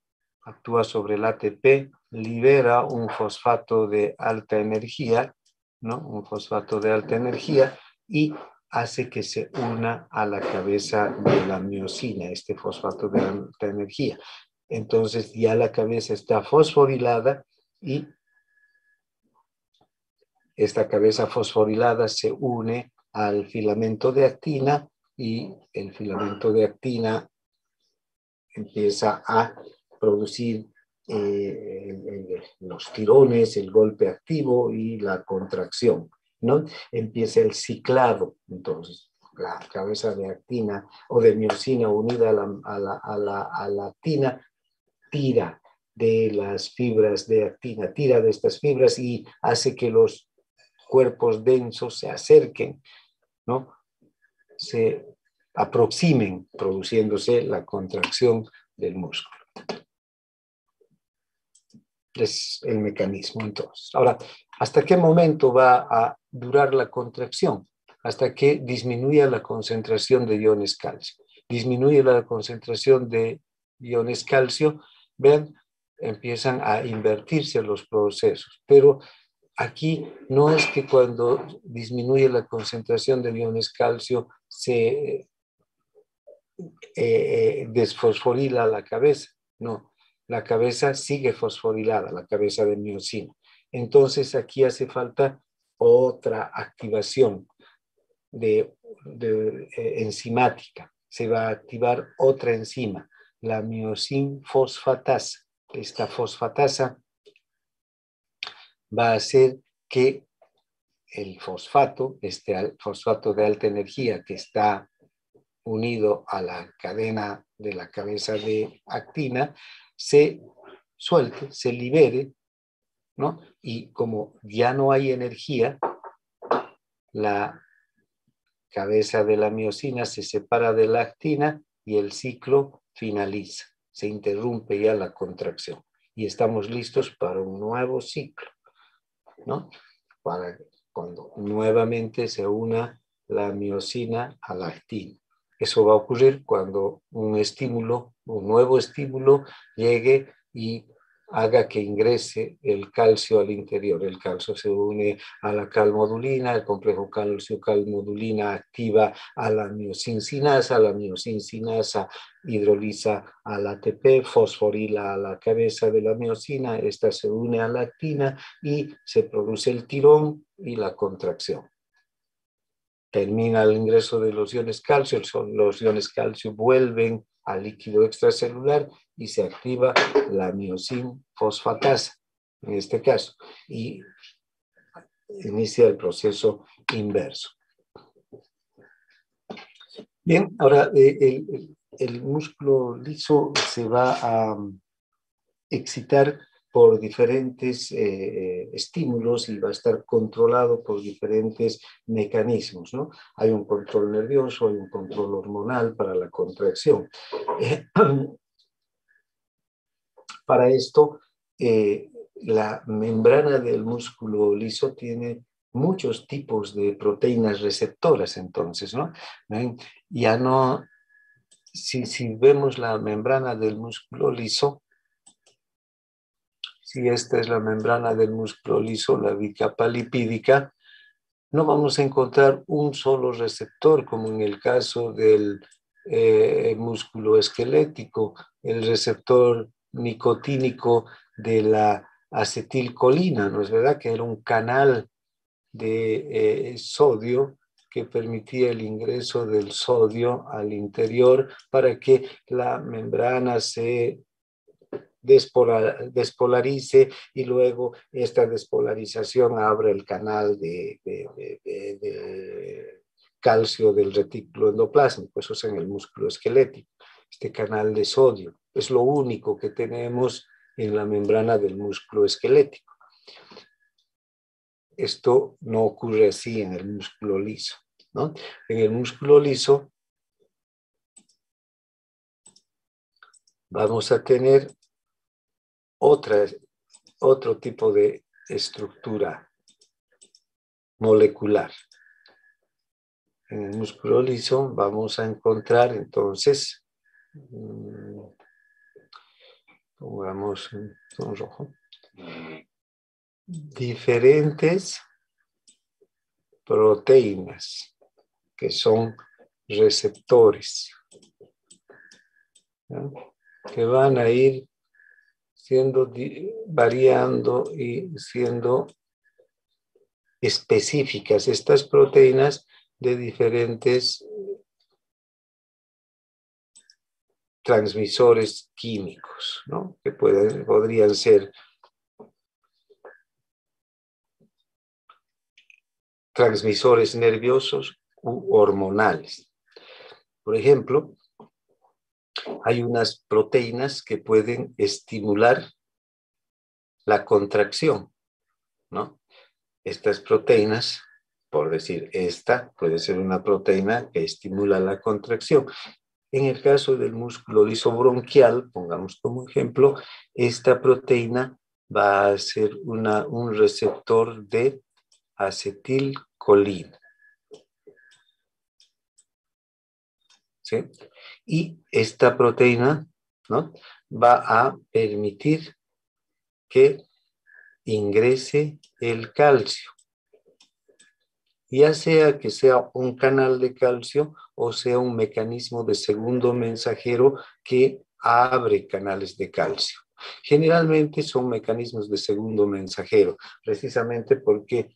actúa sobre el ATP, libera un fosfato de alta energía, ¿no?, un fosfato de alta energía, y hace que se una a la cabeza de la miosina, este fosfato de alta energía. Entonces ya la cabeza está fosforilada y esta cabeza fosforilada se une al filamento de actina y el filamento de actina empieza a producir los tirones, el golpe activo y la contracción, ¿no? Empieza el ciclado. Entonces, la cabeza de actina o de miosina unida a la actina tira de las fibras de actina, tira de estas fibras y hace que los cuerpos densos se acerquen, ¿no?, se aproximen, produciéndose la contracción del músculo. Es el mecanismo, entonces. Ahora, ¿hasta qué momento va a durar la contracción? Hasta que disminuya la concentración de iones calcio. Disminuye la concentración de iones calcio, vean, empiezan a invertirse los procesos, pero aquí no es que cuando disminuye la concentración de iones calcio se desfosforila la cabeza, no, la cabeza sigue fosforilada, la cabeza de miosina. Entonces aquí hace falta otra activación enzimática, se va a activar otra enzima, la miosin fosfatasa. Esta fosfatasa va a hacer que el fosfato, este fosfato de alta energía que está unido a la cadena de la cabeza de actina, se suelte, se libere, ¿no? Y como ya no hay energía, la cabeza de la miosina se separa de la actina y el ciclo finaliza. Se interrumpe ya la contracción y estamos listos para un nuevo ciclo, ¿no?, para cuando nuevamente se una la miosina a la actina. Eso va a ocurrir cuando un nuevo estímulo llegue y haga que ingrese el calcio al interior. El calcio se une a la calmodulina, el complejo calcio-calmodulina activa a la miosinsinasa hidroliza al ATP, fosforila a la cabeza de la miosina, esta se une a la actina y se produce el tirón y la contracción. Termina el ingreso de los iones calcio, los iones calcio vuelven al líquido extracelular y se activa la miosin fosfatasa, en este caso, y inicia el proceso inverso. Bien, ahora el músculo liso se va a excitar por diferentes estímulos y va a estar controlado por diferentes mecanismos, ¿no? Hay un control nervioso, hay un control hormonal para la contracción. Eh, para esto, la membrana del músculo liso tiene muchos tipos de proteínas receptoras, entonces, ¿no? Ya no, si vemos la membrana del músculo liso, si esta es la membrana del músculo liso, la bicapa lipídica, no vamos a encontrar un solo receptor, como en el caso del músculo esquelético, el receptor nicotínico de la acetilcolina, ¿no es verdad? Que era un canal de sodio que permitía el ingreso del sodio al interior para que la membrana se despolarice y luego esta despolarización abre el canal de calcio del retículo endoplásmico, eso es en el músculo esquelético, este canal de sodio, es lo único que tenemos en la membrana del músculo esquelético. Esto no ocurre así en el músculo liso, ¿no? En el músculo liso vamos a tener otro tipo de estructura molecular. En el músculo liso vamos a encontrar entonces, pongamos en tono rojo, diferentes proteínas que son receptores, ¿no? Que van a ir variando y siendo específicas estas proteínas de diferentes transmisores químicos, ¿no? Que podrían ser transmisores nerviosos u hormonales. Por ejemplo, hay unas proteínas que pueden estimular la contracción, ¿no? Estas proteínas, por decir, esta puede ser una proteína que estimula la contracción. En el caso del músculo liso bronquial, pongamos como ejemplo, esta proteína va a ser un receptor de acetilcolina, ¿sí? Y esta proteína, ¿no?, va a permitir que ingrese el calcio, ya sea que sea un canal de calcio o sea un mecanismo de segundo mensajero que abre canales de calcio. Generalmente son mecanismos de segundo mensajero, precisamente porque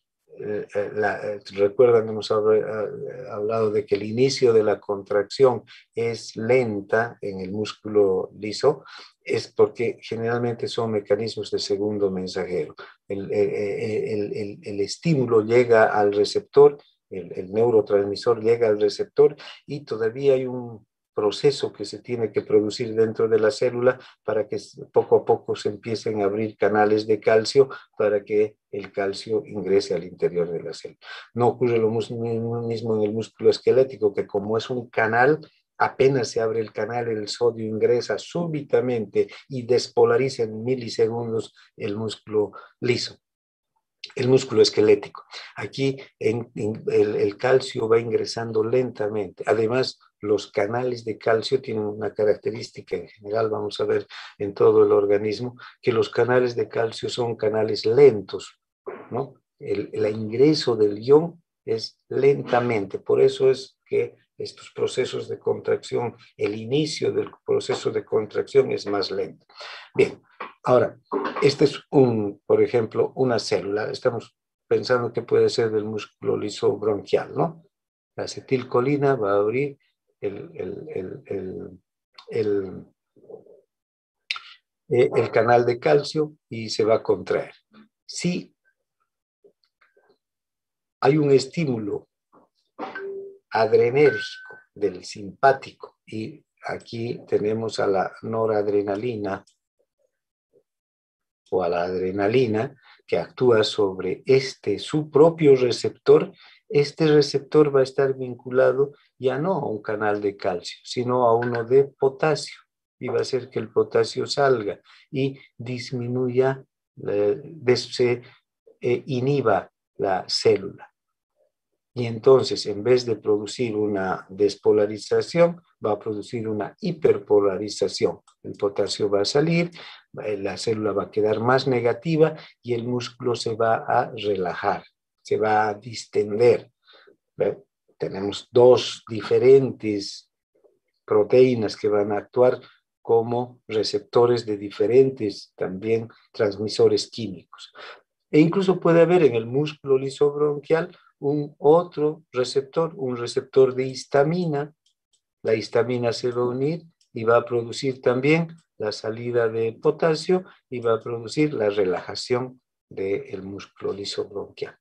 recuerdan, hemos hablado de que el inicio de la contracción es lenta en el músculo liso, es porque generalmente son mecanismos de segundo mensajero. El estímulo llega al receptor, el neurotransmisor llega al receptor y todavía hay un proceso que se tiene que producir dentro de la célula para que poco a poco se empiecen a abrir canales de calcio para que el calcio ingrese al interior de la célula. No ocurre lo mismo en el músculo esquelético, que como es un canal, apenas se abre el canal, el sodio ingresa súbitamente y despolariza en milisegundos el músculo liso, el músculo esquelético. Aquí el calcio va ingresando lentamente. Además, los canales de calcio tienen una característica en general, vamos a ver en todo el organismo, que los canales de calcio son canales lentos, ¿no? El ingreso del ion es lentamente, por eso es que estos procesos de contracción, el inicio del proceso de contracción es más lento. Bien, ahora, este es por ejemplo, una célula. Estamos pensando que puede ser del músculo liso bronquial, ¿no? La acetilcolina va a abrir el, el canal de calcio y se va a contraer. Si hay un estímulo adrenérgico, del simpático. Y aquí tenemos a la noradrenalina o a la adrenalina que actúa sobre su propio receptor. Este receptor va a estar vinculado ya no a un canal de calcio, sino a uno de potasio, y va a hacer que el potasio salga y disminuya, se inhiba la célula. Y entonces, en vez de producir una despolarización, va a producir una hiperpolarización. El potasio va a salir, la célula va a quedar más negativa y el músculo se va a relajar, se va a distender. ¿Ve? Tenemos dos diferentes proteínas que van a actuar como receptores de diferentes también transmisores químicos. E incluso puede haber en el músculo lisobronquial un otro receptor, un receptor de histamina. La histamina se va a unir y va a producir también la salida de potasio y va a producir la relajación del músculo lisobronquial.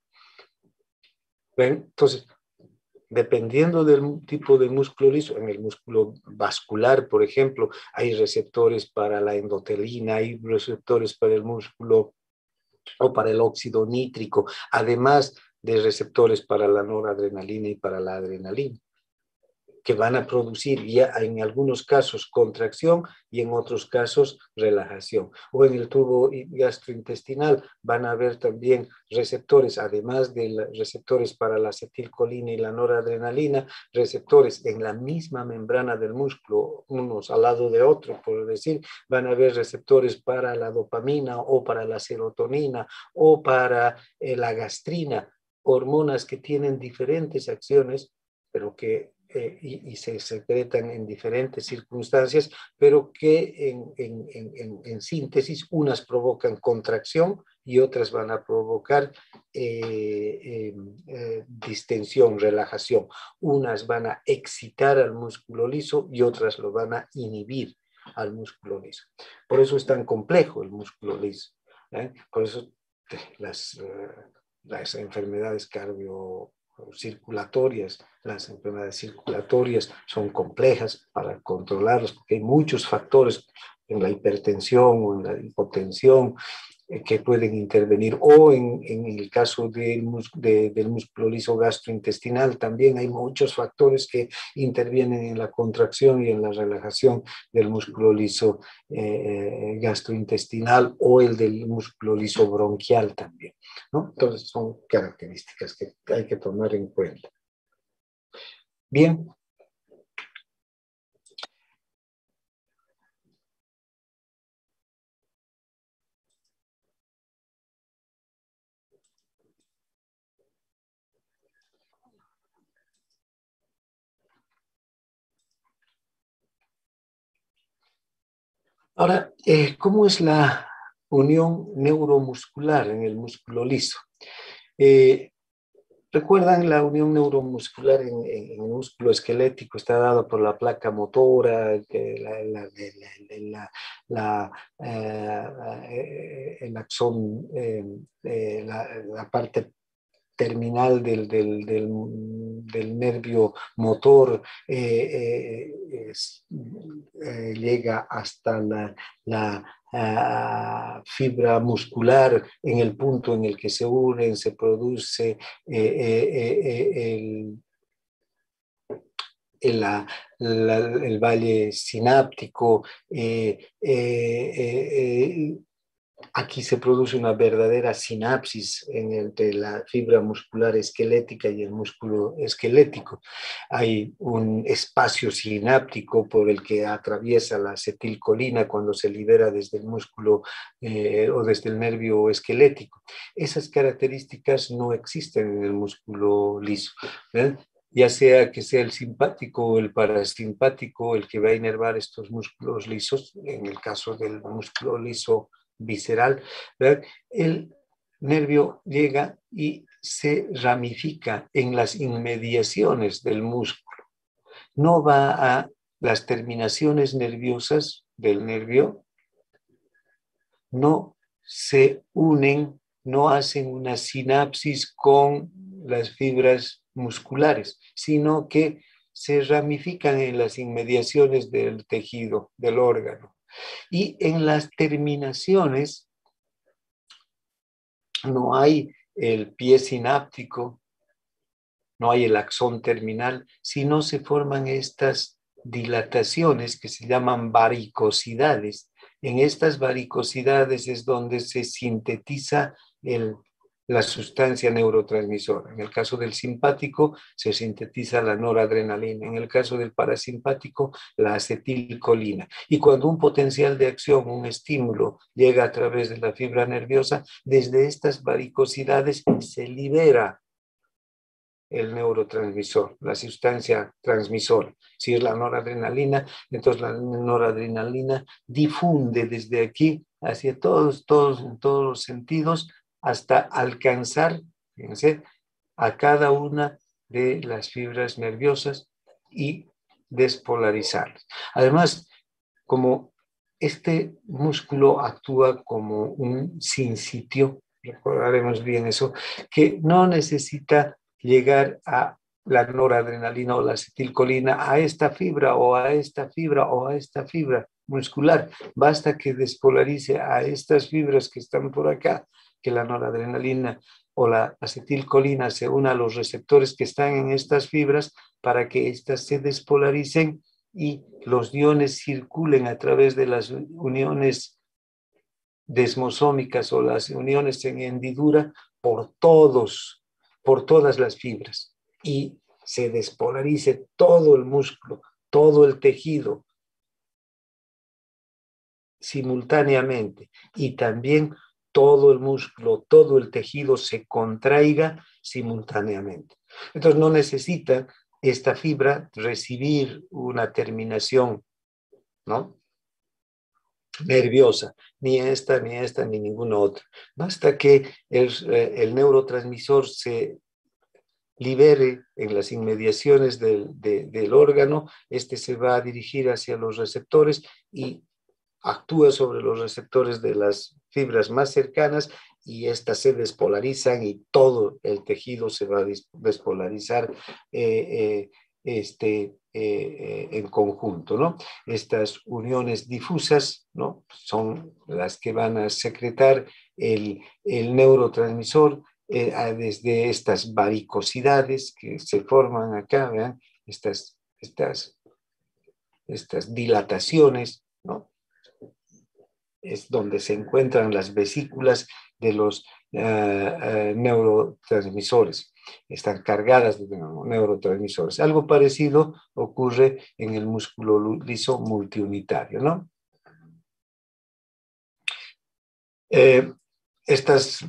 ¿Ven? Entonces, dependiendo del tipo de músculo liso, en el músculo vascular, por ejemplo, hay receptores para la endotelina, hay receptores para el músculo o para el óxido nítrico, además de receptores para la noradrenalina y para la adrenalina, que van a producir ya en algunos casos contracción y en otros casos relajación. O en el tubo gastrointestinal van a haber también receptores, además de receptores para la acetilcolina y la noradrenalina, receptores en la misma membrana del músculo, unos al lado de otros, por decir, van a haber receptores para la dopamina o para la serotonina o para la gastrina, hormonas que tienen diferentes acciones, pero que y se secretan en diferentes circunstancias, pero que en síntesis unas provocan contracción y otras van a provocar distensión, relajación. Unas van a excitar al músculo liso y otras lo van a inhibir al músculo liso. Por eso es tan complejo el músculo liso. Por eso las enfermedades cardiocirculatorias, las enfermedades circulatorias son complejas para controlarlas porque hay muchos factores en la hipertensión o en la hipotensión que pueden intervenir, o en el caso del músculo liso gastrointestinal también hay muchos factores que intervienen en la contracción y en la relajación del músculo liso gastrointestinal o el del músculo liso bronquial también, ¿no? Entonces son características que hay que tomar en cuenta. Bien. Ahora, ¿cómo es la unión neuromuscular en el músculo liso? Eh, ¿Recuerdan la unión neuromuscular en el músculo esquelético? Está dado por la placa motora, el axón, la parte terminal del nervio motor llega hasta la fibra muscular. En el punto en el que se unen se produce el valle sináptico. Aquí se produce una verdadera sinapsis entre la fibra muscular esquelética y el músculo esquelético. Hay un espacio sináptico por el que atraviesa la acetilcolina cuando se libera desde el músculo o desde el nervio esquelético. Esas características no existen en el músculo liso, ¿verdad? Ya sea que sea el simpático o el parasimpático el que va a inervar estos músculos lisos. En el caso del músculo liso visceral, ¿verdad? El nervio llega y se ramifica en las inmediaciones del músculo. No va a las terminaciones nerviosas del nervio, no se unen, no hacen una sinapsis con las fibras musculares, sino que se ramifican en las inmediaciones del tejido, del órgano. Y en las terminaciones no hay el pie sináptico, no hay el axón terminal, sino se forman estas dilataciones que se llaman varicosidades. En estas varicosidades es donde se sintetiza la sustancia neurotransmisora. En el caso del simpático se sintetiza la noradrenalina, en el caso del parasimpático la acetilcolina. Y cuando un potencial de acción, un estímulo, llega a través de la fibra nerviosa, desde estas varicosidades se libera el neurotransmisor, la sustancia transmisora. Si es la noradrenalina, entonces la noradrenalina difunde desde aquí hacia todos los sentidos hasta alcanzar, fíjense, a cada una de las fibras nerviosas y despolarizarlas. Además, como este músculo actúa como un sinsitio, recordaremos bien eso, que no necesita llegar a la noradrenalina o la acetilcolina, a esta fibra o a esta fibra o a esta fibra muscular. Basta que despolarice a estas fibras que están por acá, que la noradrenalina o la acetilcolina se una a los receptores que están en estas fibras para que éstas se despolaricen y los iones circulen a través de las uniones desmosómicas o las uniones en hendidura por todas las fibras y se despolarice todo el músculo, todo el tejido simultáneamente y también todo el músculo, todo el tejido se contraiga simultáneamente. Entonces no necesita esta fibra recibir una terminación, ¿no?, nerviosa, ni esta, ni ninguna otra. Basta que el neurotransmisor se libere en las inmediaciones del órgano, este se va a dirigir hacia los receptores y actúa sobre los receptores de las fibras más cercanas y estas se despolarizan y todo el tejido se va a despolarizar en conjunto, ¿no? Estas uniones difusas, ¿no?, son las que van a secretar el neurotransmisor desde estas varicosidades que se forman acá, vean, estas dilataciones, ¿no?, es donde se encuentran las vesículas de los neurotransmisores. Están cargadas de neurotransmisores. Algo parecido ocurre en el músculo liso multiunitario, ¿no? Estas,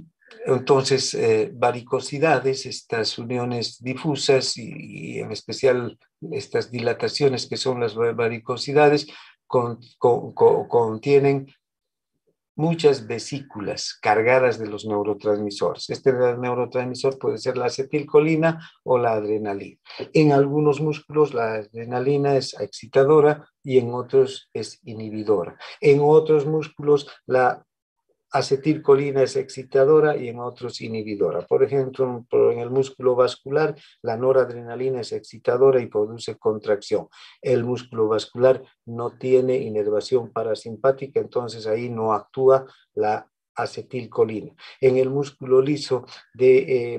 entonces, varicosidades, estas uniones difusas y en especial estas dilataciones que son las varicosidades, contienen muchas vesículas cargadas de los neurotransmisores. Este neurotransmisor puede ser la acetilcolina o la adrenalina. En algunos músculos la adrenalina es excitadora y en otros es inhibidora. En otros músculos la acetilcolina es excitadora y en otros inhibidora. Por ejemplo, en el músculo vascular, la noradrenalina es excitadora y produce contracción. El músculo vascular no tiene inervación parasimpática, entonces ahí no actúa la acetilcolina. En el músculo liso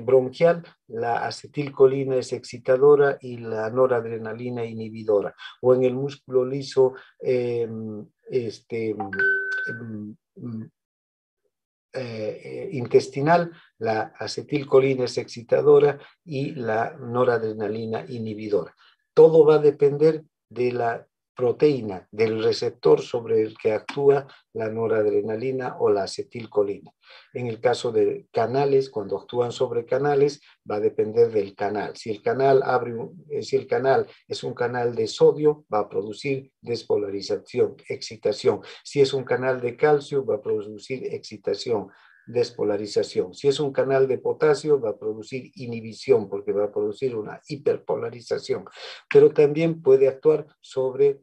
bronquial, la acetilcolina es excitadora y la noradrenalina inhibidora. O en el músculo liso intestinal, la acetilcolina es excitadora y la noradrenalina inhibidora. Todo va a depender de la proteína, del receptor sobre el que actúa la noradrenalina o la acetilcolina. En el caso de canales, cuando actúan sobre canales, va a depender del canal. Si el canal es un canal de sodio, va a producir despolarización, excitación. Si es un canal de calcio, va a producir excitación, despolarización. Si es un canal de potasio, va a producir inhibición, porque va a producir una hiperpolarización. Pero también puede actuar sobre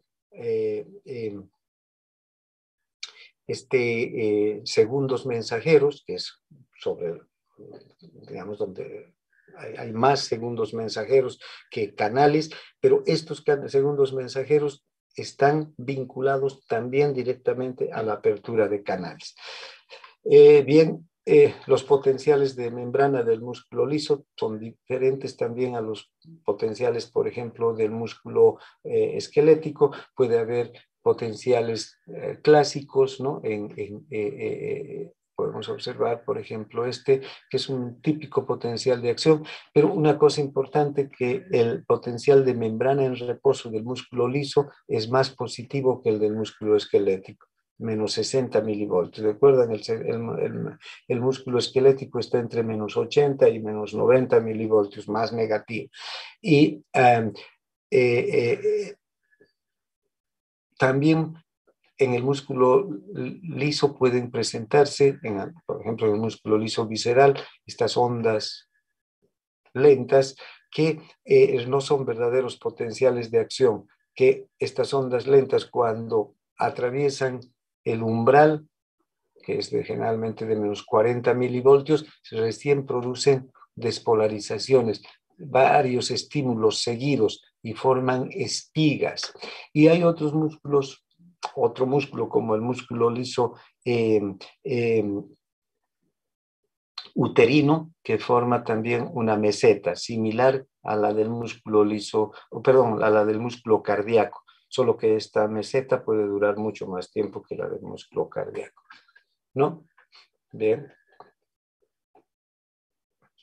segundos mensajeros, que es sobre, digamos, donde hay más segundos mensajeros que canales, pero estos segundos mensajeros están vinculados también directamente a la apertura de canales. Bien, los potenciales de membrana del músculo liso son diferentes también a los potenciales, por ejemplo, del músculo esquelético. Puede haber potenciales clásicos, ¿no? Podemos observar, por ejemplo, que es un típico potencial de acción, pero una cosa importante, que el potencial de membrana en reposo del músculo liso es más positivo que el del músculo esquelético, menos 60 milivoltios. ¿Recuerdan? El músculo esquelético está entre menos 80 y menos 90 milivoltios, más negativo. Y también en el músculo liso pueden presentarse, por ejemplo, en el músculo liso visceral, estas ondas lentas que no son verdaderos potenciales de acción, que estas ondas lentas, cuando atraviesan el umbral, que es generalmente de menos 40 milivoltios, recién producen despolarizaciones, varios estímulos seguidos, y forman espigas. Y hay otros músculos, otro músculo como el músculo liso uterino, que forma también una meseta similar a la del músculo liso, perdón, a la del músculo cardíaco, solo que esta meseta puede durar mucho más tiempo que la del músculo cardíaco, ¿no? Bien.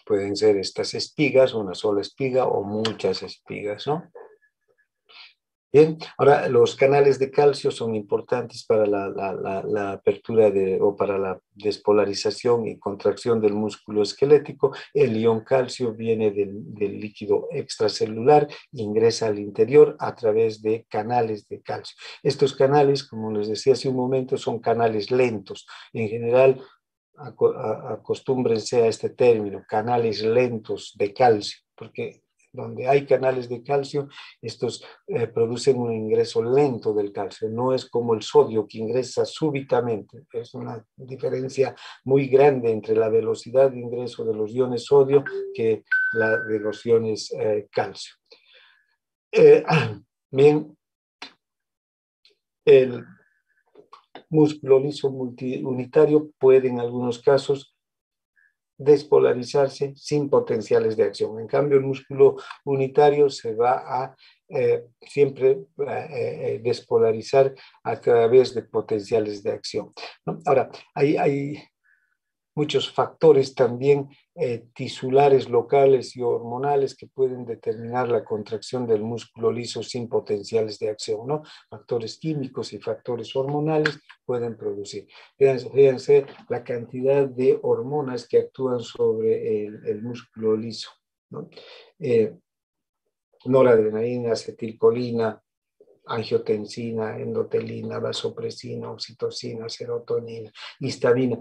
Pueden ser estas espigas, una sola espiga o muchas espigas, ¿no? Bien, ahora los canales de calcio son importantes para la apertura o para la despolarización y contracción del músculo esquelético. El ion calcio viene del líquido extracelular, ingresa al interior a través de canales de calcio. Estos canales, como les decía hace un momento, son canales lentos. En general, acostúmbrense a este término, canales lentos de calcio, porque donde hay canales de calcio, estos producen un ingreso lento del calcio, no es como el sodio que ingresa súbitamente. Es una diferencia muy grande entre la velocidad de ingreso de los iones sodio que la de los iones calcio. Bien, el músculo liso multiunitario puede en algunos casos despolarizarse sin potenciales de acción. En cambio, el músculo unitario se va a siempre despolarizar a través de potenciales de acción, ¿no? Ahora, hay muchos factores también tisulares locales y hormonales que pueden determinar la contracción del músculo liso sin potenciales de acción, ¿no? Factores químicos y factores hormonales pueden producir. Fíjense la cantidad de hormonas que actúan sobre el músculo liso, ¿no? Noradrenalina, acetilcolina, angiotensina, endotelina, vasopresina, oxitocina, serotonina, histamina,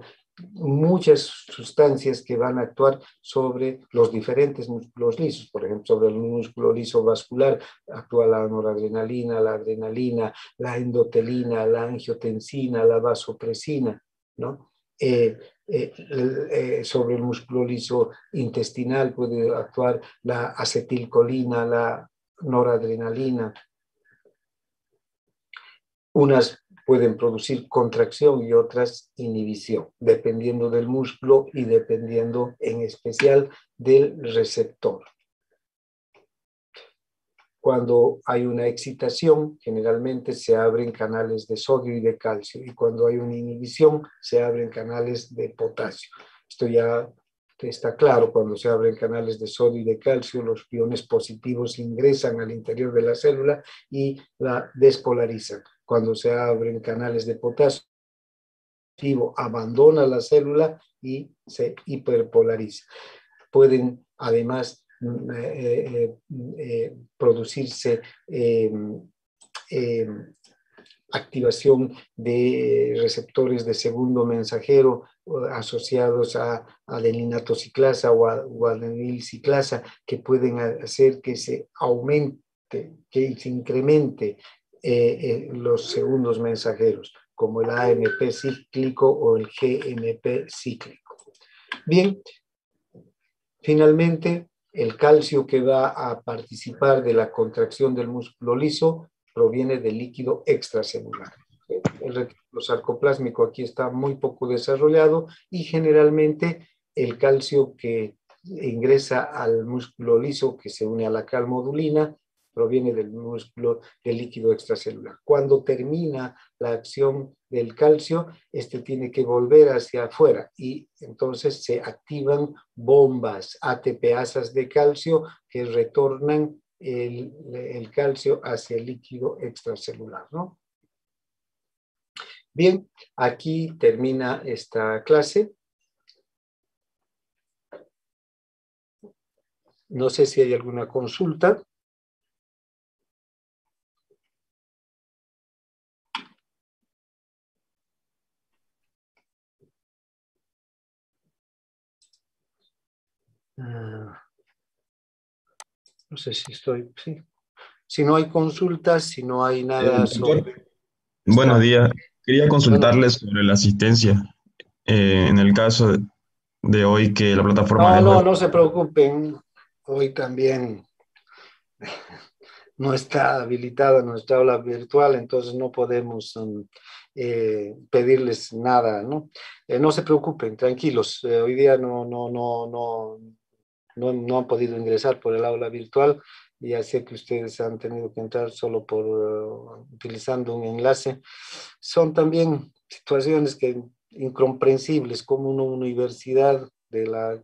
muchas sustancias que van a actuar sobre los diferentes músculos lisos. Por ejemplo, sobre el músculo liso vascular actúa la noradrenalina, la adrenalina, la endotelina, la angiotensina, la vasopresina, ¿no? Sobre el músculo liso intestinal puede actuar la acetilcolina, la noradrenalina. Unas pueden producir contracción y otras inhibición, dependiendo del músculo y dependiendo en especial del receptor. Cuando hay una excitación, generalmente se abren canales de sodio y de calcio, y cuando hay una inhibición, se abren canales de potasio. Esto ya está claro. Cuando se abren canales de sodio y de calcio, los iones positivos ingresan al interior de la célula y la despolarizan. Cuando se abren canales de potasio, abandona la célula y se hiperpolariza. Pueden además producirse activación de receptores de segundo mensajero asociados a adeninatociclasa o adenilciclasa, que pueden hacer que se aumente, que se incremente los segundos mensajeros, como el AMP cíclico o el GMP cíclico. Bien, finalmente, El calcio que va a participar de la contracción del músculo liso proviene del líquido extracelular. El retículo sarcoplásmico aquí está muy poco desarrollado y generalmente el calcio que ingresa al músculo liso, que se une a la calmodulina, proviene del músculo del líquido extracelular. Cuando termina la acción del calcio, este tiene que volver hacia afuera y entonces se activan bombas ATPasas de calcio que retornan el calcio hacia el líquido extracelular, ¿no? Bien, aquí termina esta clase. No sé si hay alguna consulta. No sé si estoy... Sí. Si no hay consultas, si no hay nada Doctor, sobre buenos esta... días. Quería Bueno, consultarle sobre la asistencia. En el caso de hoy que la plataforma dejó de... no se preocupen. Hoy también no está habilitada nuestra aula virtual, entonces no podemos pedirles nada, ¿no? No se preocupen, tranquilos. Hoy día no han podido ingresar por el aula virtual. Ya sé que ustedes han tenido que entrar solo por utilizando un enlace. Son también situaciones que incomprensibles, como una universidad de la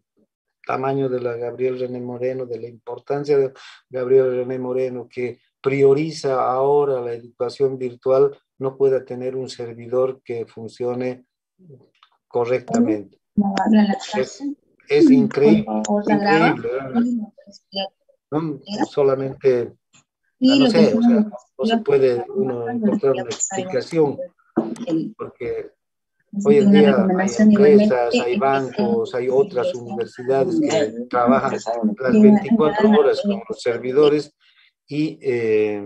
tamaño de la Gabriel René Moreno, de la importancia de Gabriel René Moreno, que prioriza ahora la educación virtual, no pueda tener un servidor que funcione correctamente. Es, es increíble, increíble, ¿verdad? No solamente, no sé, o sea, no se puede uno encontrar una explicación, porque hoy en día hay empresas, hay bancos, hay otras universidades que trabajan las 24 horas con los servidores y eh,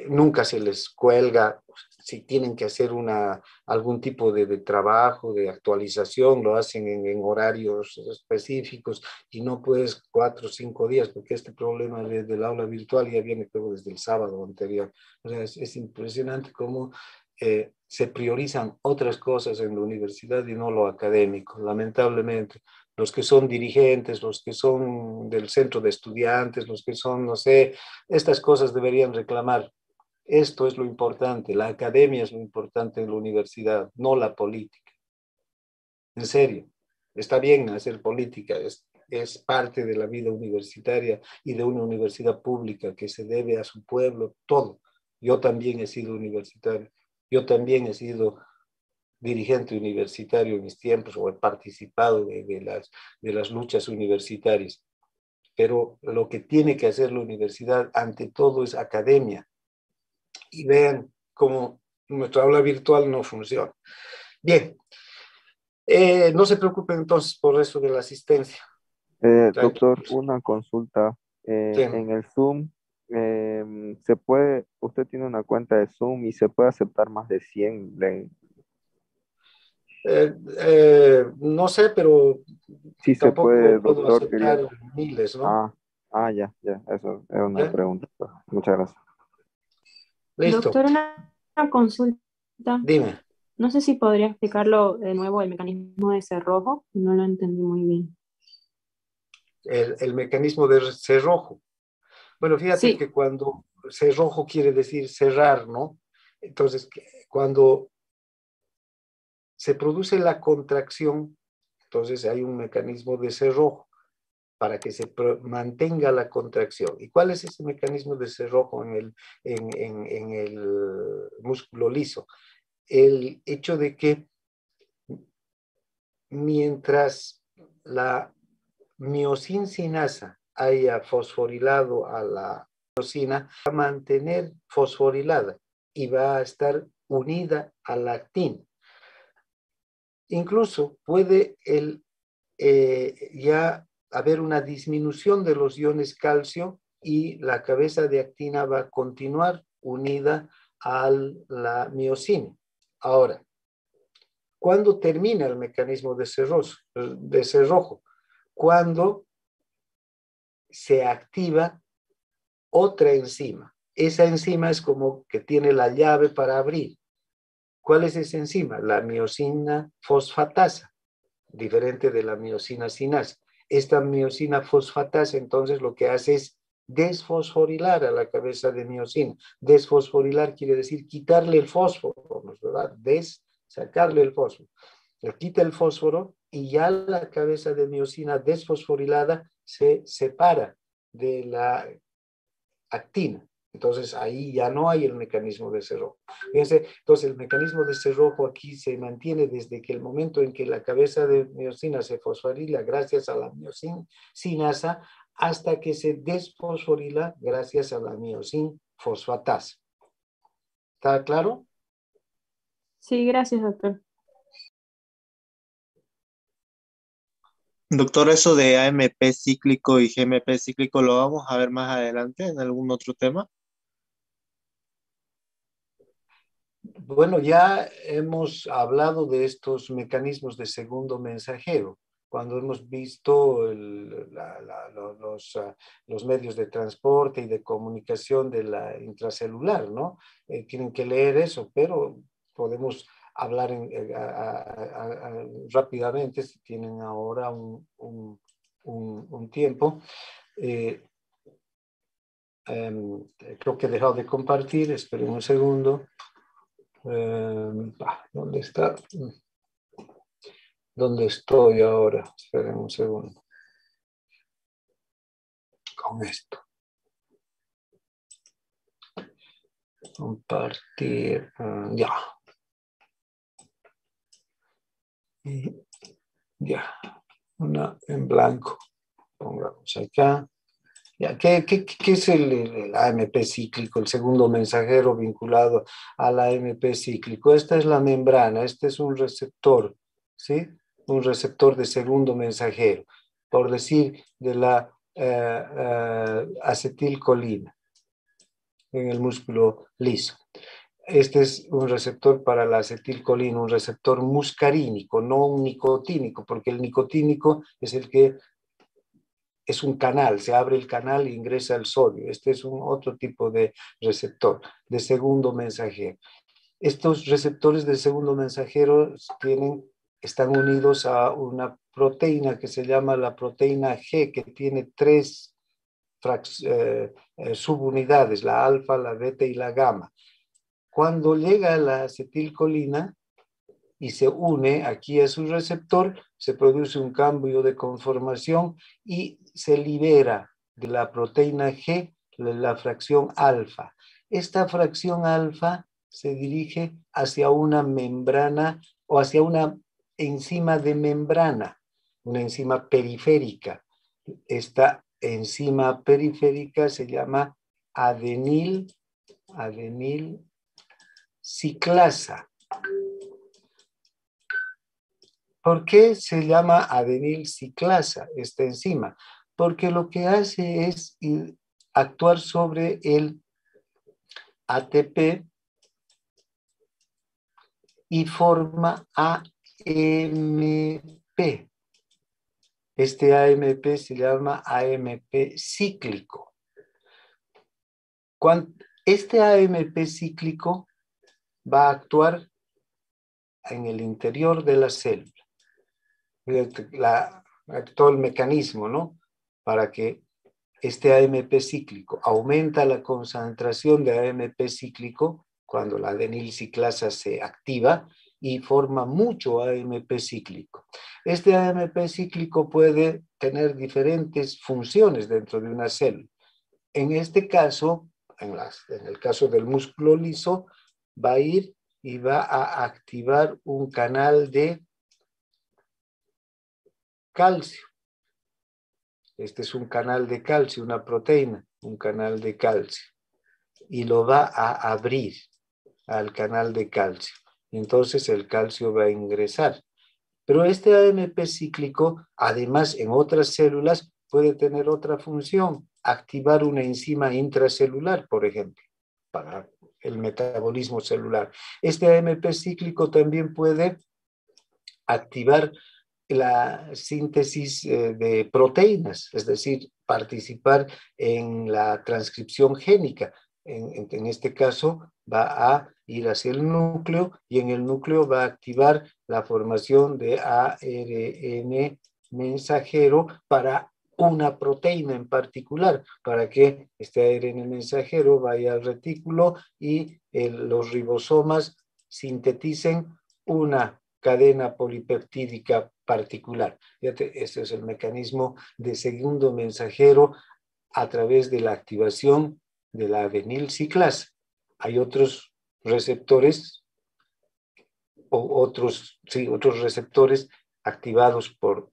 nunca se les cuelga. Si tienen que hacer algún tipo de trabajo, de actualización, lo hacen en horarios específicos y no puedes 4 o 5 días, porque este problema del aula virtual ya viene creo desde el sábado anterior. O sea, es impresionante cómo se priorizan otras cosas en la universidad y no lo académico, lamentablemente. Los que son dirigentes, los que son del centro de estudiantes, los que son, no sé, estas cosas deberían reclamar. Esto es lo importante, la academia es lo importante en la universidad, no la política. En serio, está bien hacer política, es parte de la vida universitaria y de una universidad pública que se debe a su pueblo, todo. Yo también he sido universitario, yo también he sido dirigente universitario en mis tiempos o he participado de las luchas universitarias, pero lo que tiene que hacer la universidad ante todo es academia, y vean cómo nuestra aula virtual no funciona. Bien, no se preocupen entonces por eso de la asistencia. Doctor, Tranquilos. una consulta. Sí. En el Zoom, ¿se puede, usted tiene una cuenta de Zoom y se puede aceptar más de 100? No sé, pero Sí se tampoco puede, puedo doctor, aceptar quería... miles, ¿no? Ah, ya, eso es una ¿Ya? pregunta. Muchas gracias. Listo. Doctor, una consulta. Dime, No sé si podría explicarlo de nuevo el mecanismo de cerrojo, no lo entendí muy bien. el mecanismo de cerrojo. Bueno, fíjate Sí, que cuando cerrojo quiere decir cerrar, ¿no? Entonces, cuando se produce la contracción, entonces hay un mecanismo de cerrojo para que se mantenga la contracción. ¿Y cuál es ese mecanismo de cerrojo en el músculo liso? El hecho de que mientras la miosincinasa haya fosforilado a la miosina, va a mantener fosforilada y va a estar unida a la actina. Incluso puede ya haber una disminución de los iones calcio y la cabeza de actina va a continuar unida a la miosina. Ahora, ¿cuándo termina el mecanismo de cerrojo? cuando se activa otra enzima. Esa enzima es como que tiene la llave para abrir. ¿Cuál es esa enzima? La miosina fosfatasa, diferente de la miosina sinasa. Esta miosina fosfatasa entonces lo que hace es desfosforilar a la cabeza de miosina. Desfosforilar quiere decir quitarle el fósforo, ¿no es verdad? Sacarle el fósforo. Le quita el fósforo y ya la cabeza de miosina desfosforilada se separa de la actina. Entonces ahí ya no hay el mecanismo de cerrojo. Fíjense, entonces el mecanismo de cerrojo aquí se mantiene desde que el momento en que la cabeza de miosina se fosforila gracias a la miosinasa hasta que se desfosforila gracias a la miosin fosfatasa. ¿Está claro? Sí, gracias, doctor. Doctor, eso de AMP cíclico y GMP cíclico lo vamos a ver más adelante en algún otro tema. Bueno, ya hemos hablado de estos mecanismos de segundo mensajero, cuando hemos visto los medios de transporte y de comunicación de la intracelular, ¿no? Tienen que leer eso, pero podemos hablar rápidamente si tienen ahora un tiempo. Creo que he dejado de compartir, esperen un segundo. ¿Dónde está? ¿Dónde estoy ahora? Esperen un segundo. Con esto. Compartir. Ya. Y ya. Una en blanco. Pongamos acá. Ya, ¿qué es el AMP cíclico, el segundo mensajero vinculado al AMP cíclico? Esta es la membrana, este es un receptor, ¿sí? Un receptor de segundo mensajero, por decir, de la acetilcolina en el músculo liso. Este es un receptor para la acetilcolina, un receptor muscarínico, no un nicotínico, porque el nicotínico es el que es un canal, se abre el canal e ingresa el sodio. Este es un otro tipo de receptor, de segundo mensajero. Estos receptores de segundo mensajero están unidos a una proteína que se llama la proteína G, que tiene tres subunidades, la alfa, la beta y la gamma. Cuando llega la acetilcolina y se une aquí a su receptor, se produce un cambio de conformación y se libera de la proteína G la fracción alfa. Esta fracción alfa se dirige hacia una membrana o hacia una enzima de membrana, una enzima periférica. Esta enzima periférica se llama adenil ciclasa. ¿Por qué se llama adenil ciclasa esta enzima? Porque lo que hace es actuar sobre el ATP y forma AMP. Este AMP se llama AMP cíclico. Este AMP cíclico va a actuar en el interior de la célula. Todo el mecanismo, ¿no? Para que este AMP cíclico aumenta la concentración de AMP cíclico cuando la adenilciclasa se activa y forma mucho AMP cíclico. Este AMP cíclico puede tener diferentes funciones dentro de una célula. En este caso, en el caso del músculo liso, va a ir y va a activar un canal de calcio. Este es un canal de calcio, una proteína, un canal de calcio. Y lo va a abrir al canal de calcio. Entonces el calcio va a ingresar. Pero este AMP cíclico, además en otras células, puede tener otra función, activar una enzima intracelular, por ejemplo, para el metabolismo celular. Este AMP cíclico también puede activar la síntesis de proteínas, es decir, participar en la transcripción génica. En este caso va a ir hacia el núcleo y en el núcleo va a activar la formación de ARN mensajero para una proteína en particular, para que este ARN mensajero vaya al retículo y los ribosomas sinteticen una cadena polipeptídica particular. Fíjate, este es el mecanismo de segundo mensajero a través de la activación de la adenilciclasa. Hay otros receptores otros receptores activados por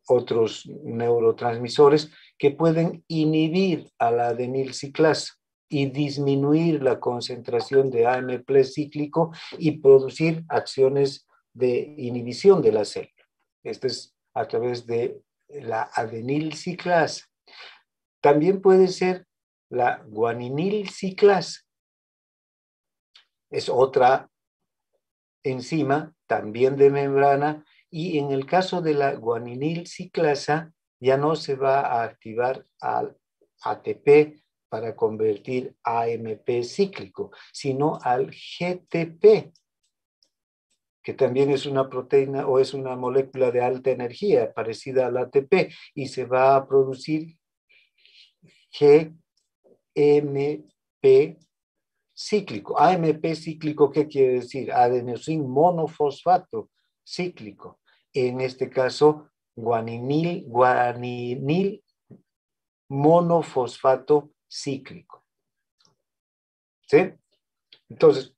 otros neurotransmisores que pueden inhibir a la adenilciclasa y disminuir la concentración de AMP cíclico y producir acciones de inhibición de la célula. Esto es a través de la adenilciclasa. También puede ser la guaninilciclasa. Es otra enzima, también de membrana, y en el caso de la guaninilciclasa ya no se va a activar al ATP para convertir AMP cíclico, sino al GTP, que también es una proteína o es una molécula de alta energía parecida al ATP, y se va a producir GMP cíclico. AMP cíclico, ¿qué quiere decir? Adenosin monofosfato cíclico. En este caso, guaninil monofosfato cíclico. ¿Sí? Entonces,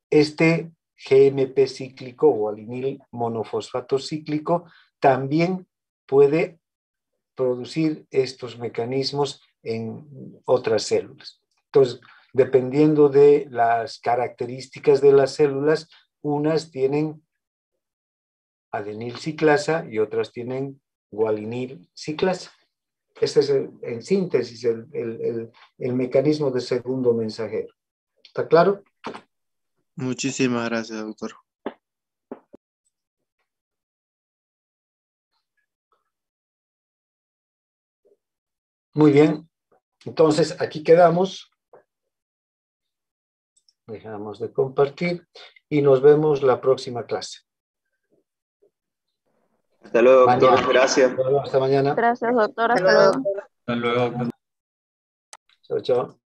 este GMP cíclico o guaninil monofosfato cíclico también puede producir estos mecanismos en otras células. Entonces, dependiendo de las características de las células, unas tienen adenilciclasa y otras tienen guaninilciclasa. Este es, en síntesis, el mecanismo de segundo mensajero. ¿Está claro? Muchísimas gracias, doctor. Muy bien. Entonces, aquí quedamos. Dejamos de compartir y nos vemos la próxima clase. Hasta luego, doctor. Mañana. Gracias. Hasta mañana. Gracias, doctor. Hasta Hasta luego. luego. Hasta luego. Chao, chao.